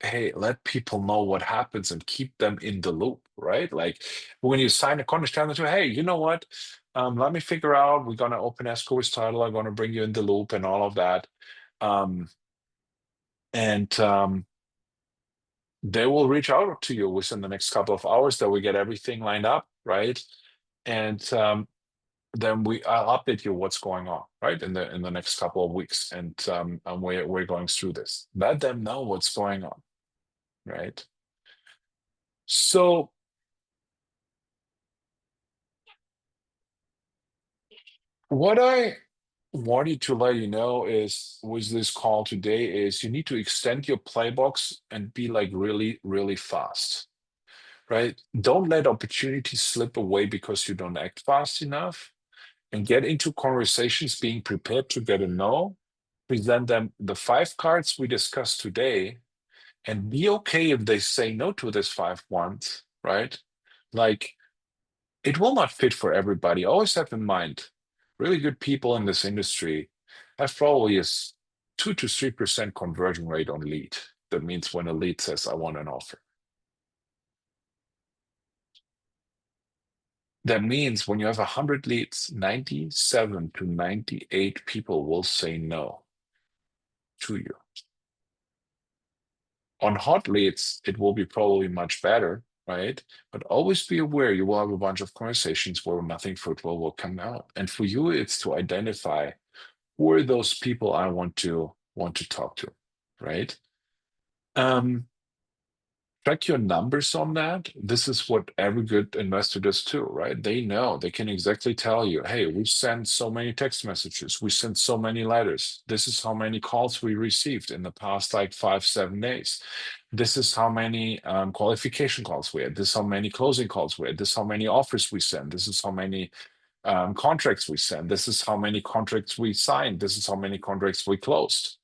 hey, let people know what happens and keep them in the loop, right? Like when you sign a contract, tell them, hey, you know what? Let me figure out. We're gonna open escrow with title. I'm gonna bring you in the loop and all of that. And they will reach out to you within the next couple of hours that we get everything lined up, right? And then I'll update you what's going on, right? In the next couple of weeks, and we're going through this. Let them know what's going on, right? So What I wanted to let you know is with this call today is you need to extend your playbooks and be like really, really fast, right? Don't let opportunities slip away because you don't act fast enough, and get into conversations being prepared to get a no. Present them the 5 cards we discussed today, and be okay if they say no to this 5 once, right? Like, it will not fit for everybody. Always have in mind, really good people in this industry have probably a 2 to 3% conversion rate on lead. That means when a lead says, I want an offer. That means when you have 100 leads, 97 to 98 people will say no to you. On hot leads, it will be probably much better, right? But always be aware you will have a bunch of conversations where nothing fruitful will come out. And for you, it's to identify who are those people I want to talk to, right? Track your numbers on that. This is what every good investor does too, right? They know, they can exactly tell you, hey, we sent so many text messages, we sent so many letters. This is how many calls we received in the past like 5-7 days. This is how many qualification calls we had. This is how many closing calls we had. This is how many offers we sent. This is how many contracts we sent. This is how many contracts we signed. This is how many contracts we closed.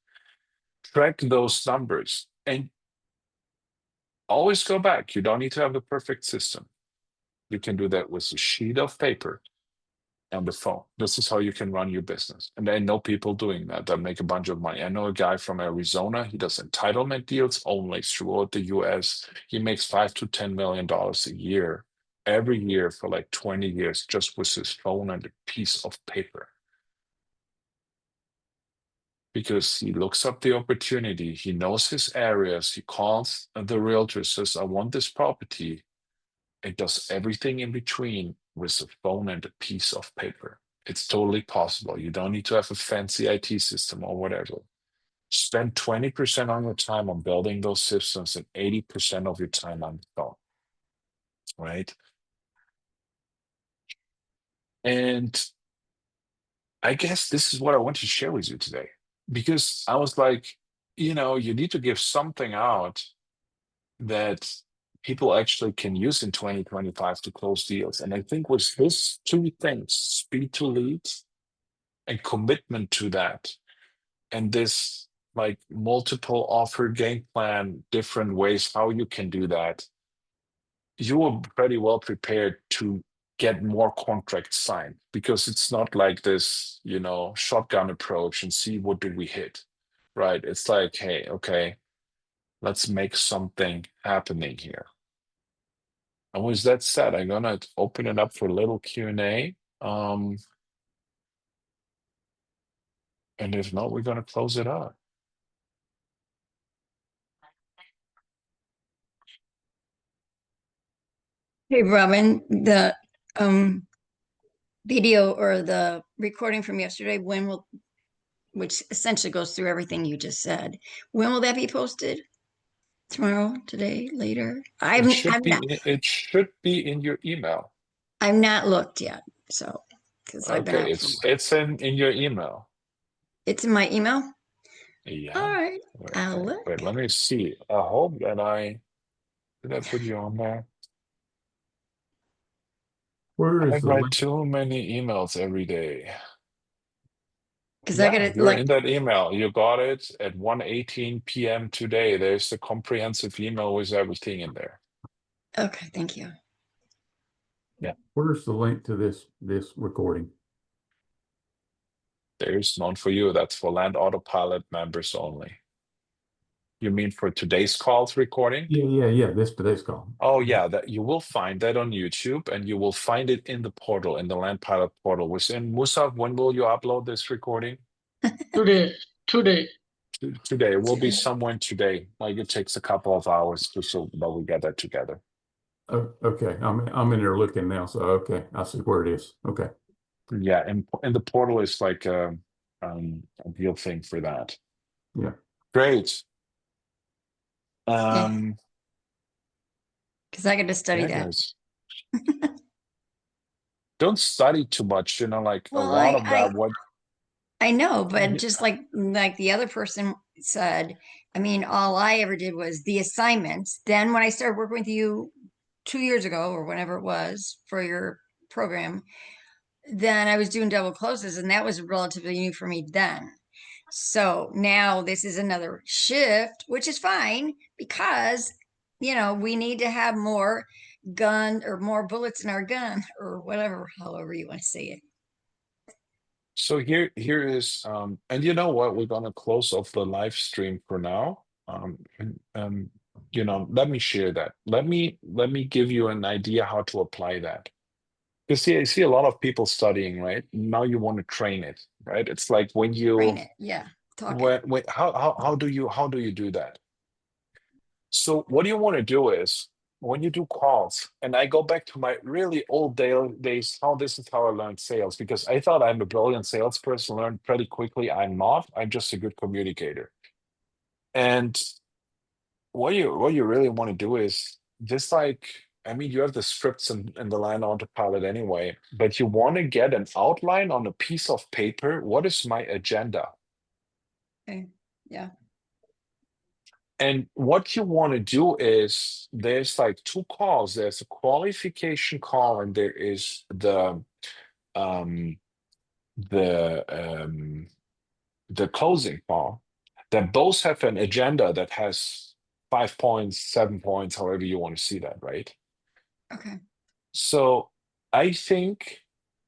Track those numbers and always go back. You don't need to have the perfect system. You can do that with a sheet of paper and the phone. This is how you can run your business. And I know people doing that make a bunch of money. I know a guy from Arizona. He does entitlement deals only throughout the US. He makes $5 to $10 million a year, every year for like 20 years, just with his phone and a piece of paper. Because he looks up the opportunity, he knows his areas, he calls the realtor, says, I want this property. It does everything in between with a phone and a piece of paper. It's totally possible. You don't need to have a fancy IT system or whatever. Spend 20% on your time on building those systems and 80% of your time on the phone, right? And I guess this is what I want to share with you today, because I was like, you need to give something out that people actually can use in 2025 to close deals. And I think with these 2 things, speed to leads and commitment to that, and this like multiple offer game plan, different ways how you can do that, you are pretty well prepared to get more contracts signed, because it's not like this, shotgun approach and see what do we hit, right? It's like, hey, okay, let's make something happening here. And with that said, I'm gonna open it up for a little Q&A. And if not, we're gonna close it out.
Hey, Robin, the video or the recording from yesterday, which essentially goes through everything you just said, when will that be posted? Tomorrow, today, later?
It should be in your email.
I've not looked yet, so because I've been
Okay,
out for a while.
it's in your email.
It's in my email?
Yeah.
All right,
Wait,
I'll look.
wait, let me see. I hope that did I put you on there?
Where
I
is the
write
link?
too many emails every day.
Because I got
Yeah,
it
you're
like,
in that email. You got it at 1:18 p.m. today. There's the comprehensive email with everything in there.
okay, thank you.
Where's the link to this recording?
There's none for you. That's for Land Autopilot members only. You mean for today's calls recording?
Yeah. Today's call.
Oh yeah, that you will find that on YouTube, and you will find it in the portal, in the Land Pilot portal. Within Musab, when will you upload this recording?
Today.
Today. It will be
Today.
somewhere today. Like it takes a couple of hours just so that we get that together.
Oh, okay. I'm in there looking now. So okay, I see where it is. Okay.
Yeah, and the portal is like a deal thing for that.
Yeah.
Great.
Because I got to study
Yeah,
that.
guys. don't study too much, you know, like a
Well,
lot of that, what
I know, but
Yeah.
just like the other person said, I mean, all I ever did was the assignments. Then when I started working with you 2 years ago or whenever it was for your program, then I was doing double closes, and that was relatively new for me then. So now this is another shift, which is fine because, we need to have more gun or more bullets in our gun or whatever, however you want to say it.
So here is and you know what, we're gonna close off the live stream for now. You know, let me share that. Let me give you an idea how to apply that. You see, I see a lot of people studying, right? Now you want to train it, right? It's like when
Train
you
it. Yeah. Talk it.
when how do you do that? So what you want to do is when you do calls, and I go back to my really old days, how this is how I learned sales, because I thought I'm a brilliant salesperson, learned pretty quickly. I'm not. I'm just a good communicator. And what you really want to do is just like, I mean, you have the scripts and the line autopilot anyway, but you want to get an outline on a piece of paper. What is my agenda?
Okay. Yeah.
And what you want to do is there's like two calls. There's a qualification call and there is um the um the closing call that both have an agenda that has 5 points, 7 points, however you want to see that, right?
Okay.
So I think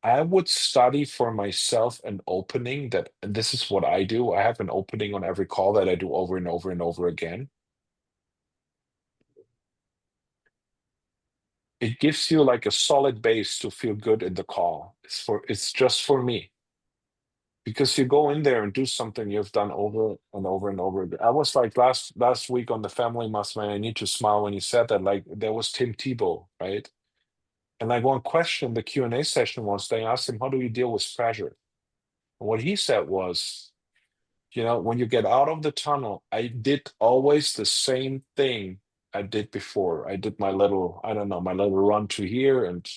I would study for myself an opening that, and this is what I do. I have an opening on every call that I do over and over and over again. It gives you like a solid base to feel good in the call. It's just for me. Because you go in there and do something you've done over and over and over again. I was like last week on the Family Must, man, I need to smile when you said that. Like there was Tim Tebow, right? And like one question in the Q&A session was, they asked him, how do you deal with pressure? And what he said was, when you get out of the tunnel, I did always the same thing I did before. I did my little, I don't know, my little run to here and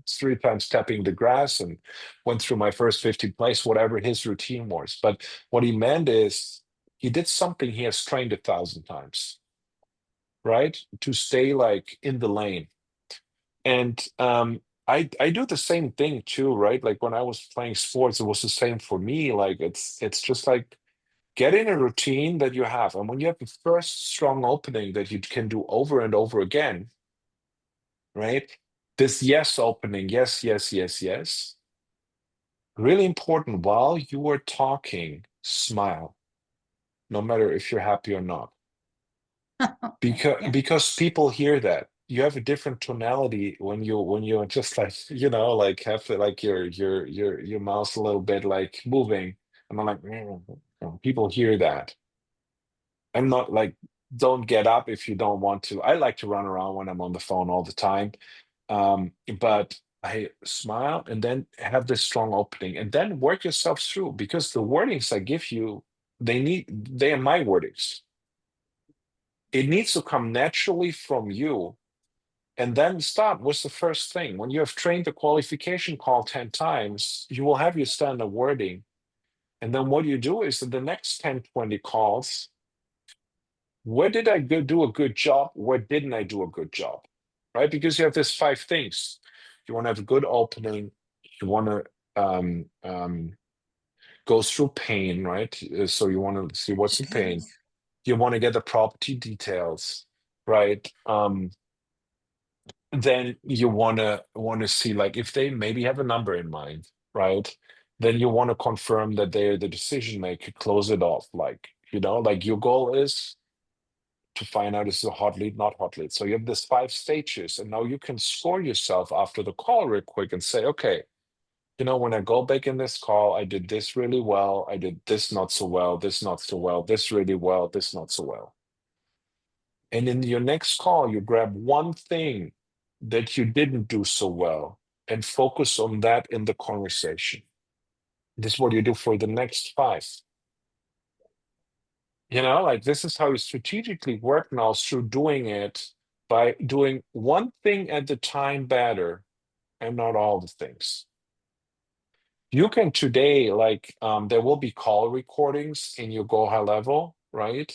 3 times tapping the grass and went through my first 50 plays, whatever his routine was. But what he meant is he did something he has trained 1,000 times, right? To stay like in the lane. And I do the same thing too, right? Like when I was playing sports, it was the same for me. Like it's just like get in a routine that you have. And when you have the first strong opening that you can do over and over again, right? This yes opening, yes, yes, yes, yes. Really important. While you are talking, smile, no matter if you're happy or not. Because
Yeah.
because people hear that. You have a different tonality when you're just like, like have like your mouth a little bit like moving. And I'm like, people hear that. I'm not like, don't get up if you don't want to. I like to run around when I'm on the phone all the time. But I smile and then have this strong opening and then work yourself through, because the wordings I give you, they are my wordings. It needs to come naturally from you. And then start with the first thing. When you have trained the qualification call 10 times, you will have your standard wording. And then what you do is in the next 10, 20 calls, where did I do a good job? Where didn't I do a good job? Right? Because you have these 5 things. You want to have a good opening. You want to go through pain, right? So you want to see what's in pain. You want to get the property details, right? Then you want to see like if they maybe have a number in mind, right? Then you want to confirm that they're the decision maker, close it off. Like, like your goal is to find out is a hot lead, not hot lead. So you have this 5 stages, and now you can score yourself after the call real quick and say, okay, when I go back in this call, I did this really well, I did this not so well, this not so well, this really well, this not so well. And in your next call, you grab one thing that you didn't do so well and focus on that in the conversation. This is what you do for the next 5. Like this is how you strategically work now through doing it by doing one thing at a time better and not all the things. You can today, like, there will be call recordings in your Go High Level, right?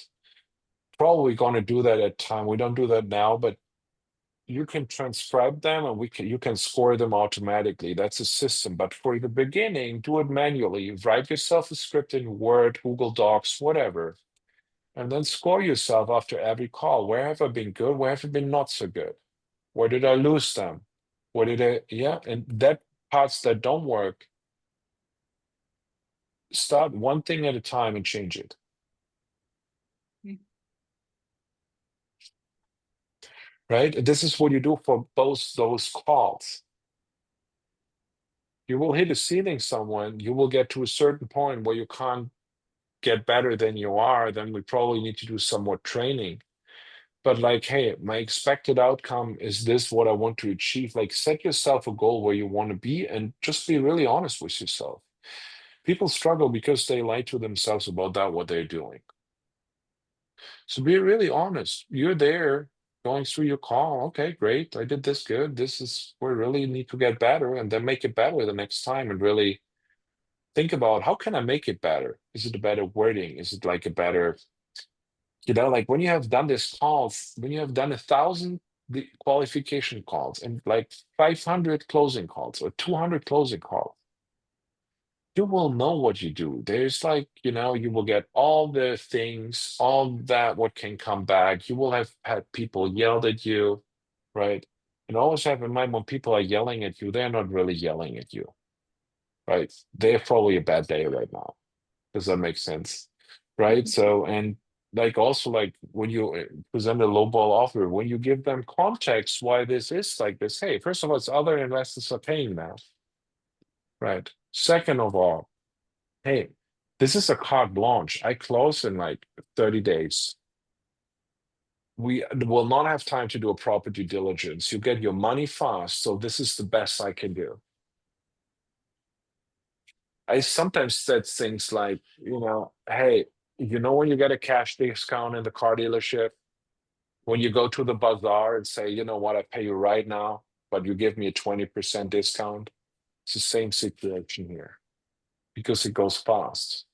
Probably going to do that at time. We don't do that now, but you can transcribe them and you can score them automatically. That's a system. But for the beginning, do it manually. Write yourself a script in Word, Google Docs, whatever, and then score yourself after every call. Where have I been good? Where have I been not so good? Where did I lose them? Where did I, yeah, and that parts that don't work, start one thing at a time and change it.
Mm.
Right? This is what you do for both those calls. You will hit a ceiling somewhere, you will get to a certain point where you can't get better than you are, then we probably need to do some more training. But like, hey, my expected outcome is this, what I want to achieve. Like, set yourself a goal where you want to be and just be really honest with yourself. People struggle because they lie to themselves about that, what they're doing. So be really honest. You're there going through your call. Okay, great. I did this good. This is where I really need to get better, and then make it better the next time and really think about how can I make it better? Is it a better wording? Is it like a better, like when you have done this calls, when you have done 1,000 qualification calls and like 500 closing calls or 200 closing calls, you will know what you do. There's like, you will get all the things, all that what can come back. You will have had people yelled at you, right? And always have in mind when people are yelling at you, they're not really yelling at you, right? They're probably a bad day right now. Does that make sense? Right? So, and like also like when you present a lowball offer, when you give them context why this is like this, hey, first of all, it's other investors are paying now. Right. Second of all, hey, this is a carte blanche. I close in like 30 days. We will not have time to do a proper due diligence. You get your money fast, so this is the best I can do. I sometimes said things like, hey, when you get a cash discount in the car dealership, when you go to the bazaar and say, you know what, I pay you right now, but you give me a 20% discount. It's the same situation here because it goes fast.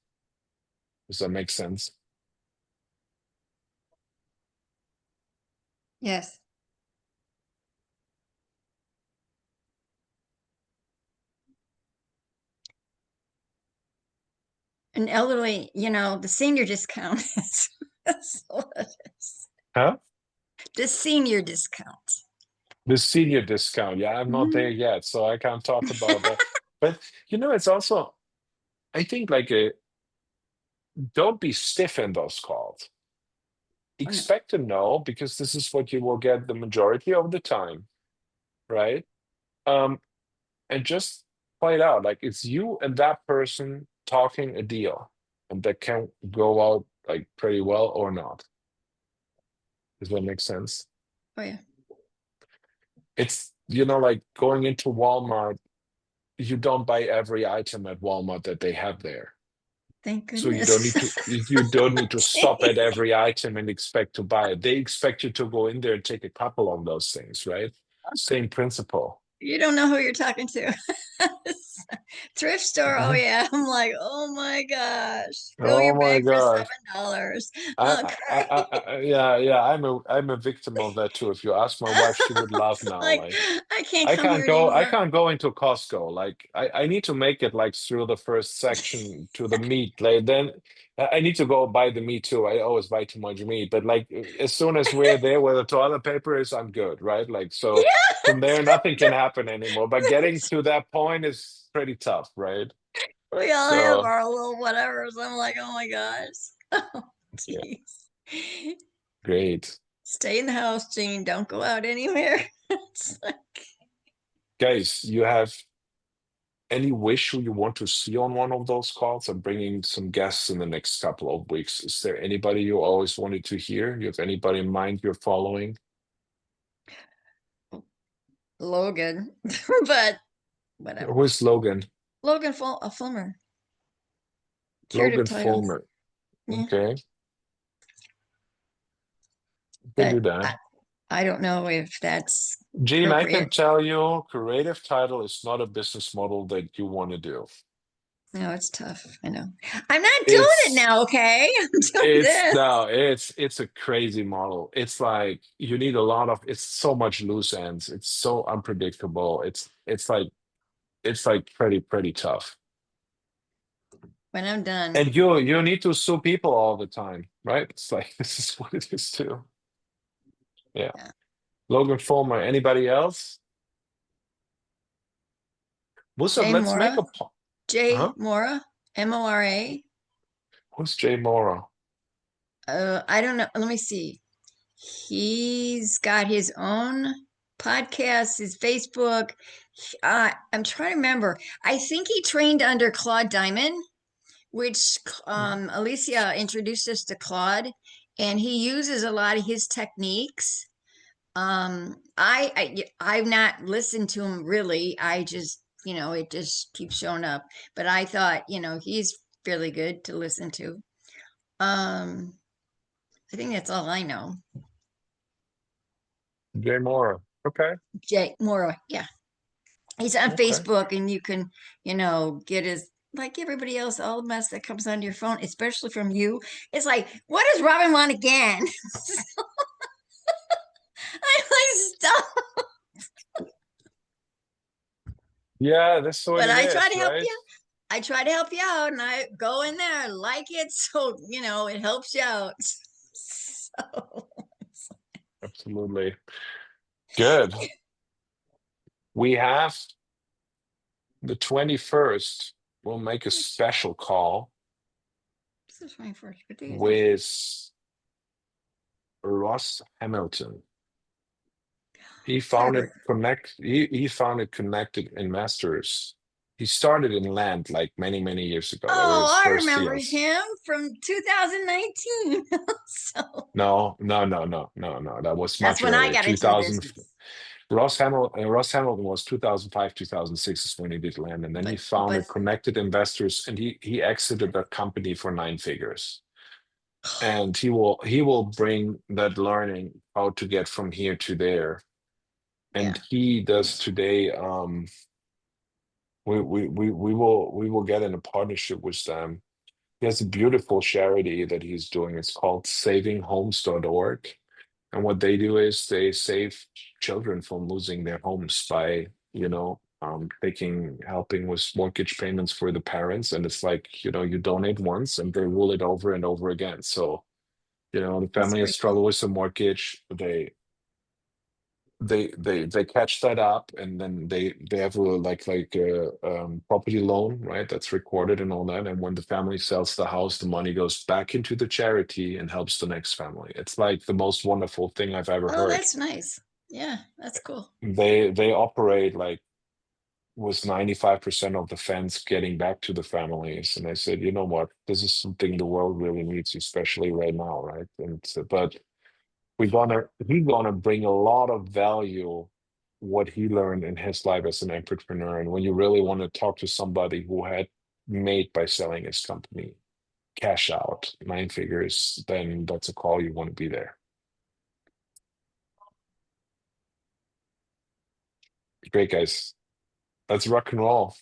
Does that make sense?
Yes. An elderly, the senior discount is that's what it is.
Huh?
The senior discount.
The senior discount. Yeah, I'm not there yet, so I can't talk about that. But it's also, I think like don't be stiff in those calls.
Oh, no.
Expect a no because this is what you will get the majority of the time, right? And just play it out. Like it's you and that person talking a deal, and that can go out like pretty well or not. Does that make sense?
Oh yeah.
It's like going into Walmart, you don't buy every item at Walmart that they have there.
Thank
So
goodness.
you don't need to stop at every item and expect to buy it. They expect you to go in there and take a couple of those things, right? Same principle.
You don't know who you're talking to. Thrift store. Oh yeah. I'm like, oh my gosh. Fill
Oh
your
my
bag for
God.
$7. Oh great.
Yeah, I'm a victim of that too. If you ask my wife, she would laugh now.
Like,
Like
I can't come here
I
anymore.
can't go into Costco. Like I need to make it like through the first section to the meat. Like then I need to go buy the meat too. I always buy too much meat, but like as soon as we're there where the toilet paper is, I'm good, right? Like so from there
Yes.
nothing can happen anymore. But getting to that point is pretty tough, right?
We all have
So
our little whatevers. I'm like, oh my gosh. Oh,
yeah,
jeez.
great.
Stay in the house, Jean. Don't go out anywhere. It's like,
Guys, you have any wish who you want to see on one of those calls? I'm bringing some guests in the next couple of weeks. Is there anybody you always wanted to hear? You have anybody in mind you're following?
Logan, but whatever.
Who is Logan?
Logan Fulmer. Curative
Logan
title.
Fulmer.
Yeah.
Okay, you can do
But
that.
I don't know if that's
Gene, I can
appropriate.
tell you, creative title is not a business model that you want to do.
No, it's tough. I know. I'm not doing it now, okay? I'm doing this.
It's a crazy model. It's like you need a lot of, it's so much loose ends. It's so unpredictable. It's like pretty tough.
When I'm done.
And you need to sue people all the time, right? It's like this is what it is too. Yeah.
Yeah.
Logan Fulmer, anybody else? Musa,
Jay
let's make
Mora.
a
Jay
huh?
Mora. Mora.
Who's Jay Mora?
I don't know. Let me see. He's got his own podcast, his Facebook. I'm trying to remember. I think he trained under Claude Diamond, which Alicia introduced us to Claude, and he uses a lot of his techniques. I've not listened to him really. I just, it just keeps showing up. But I thought, he's fairly good to listen to. I think that's all I know.
Jay Mora. Okay.
Jay Mora, yeah. He's on
Okay.
Facebook, and you can, get his, like everybody else, all the mess that comes onto your phone, especially from you. It's like, what does Robin want again? I'm like, stop.
Yeah, that's what
But
it
I
is,
try to help
right?
you. I try to help you out, and I go in there, like it, so it helps you out. So
Absolutely. Good. We have the 21st. We'll make a special call
this is 21st. What day is this?
with Ross Hamilton. He founded he founded Connected Investors. He started in land like many years ago. They were his
Oh, I
first
remember
deals.
him from 2019. So
No. That was
that's
much
when I
earlier.
got into the
2000.
business.
Ross Hamilton was 2005, 2006 is when he did land, and then he founded
But
Connected Investors, and he exited that company for 9 figures. And he will bring that learning how to get from here to there. And
yeah,
he does today. We will get in a partnership with them. He has a beautiful charity that he's doing. It's called savinghomes.org. And what they do is they save children from losing their homes by, helping with mortgage payments for the parents. And it's like, you donate once and they roll it over and over again. So, the
that's
family has
pretty cool.
struggled with some mortgage. They catch that up, and then they have a property loan, right? That's recorded and all that. And when the family sells the house, the money goes back into the charity and helps the next family. It's like the most wonderful thing I've ever
Oh,
heard.
that's nice. Yeah, that's cool.
They operate like with 95% of the funds getting back to the families. And I said, you know what, this is something the world really needs, especially right now, right? And but he's gonna bring a lot of value what he learned in his life as an entrepreneur. And when you really want to talk to somebody who had made by selling his company cash out 9 figures, then that's a call you want to be there. Great, guys. Let's rock and roll.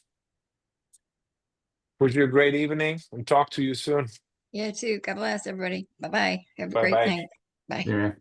Wish you a great evening and talk to you soon.
Yeah, too. God bless everybody. Bye-bye. Have a great
Bye-bye.
night. Bye.
Yeah.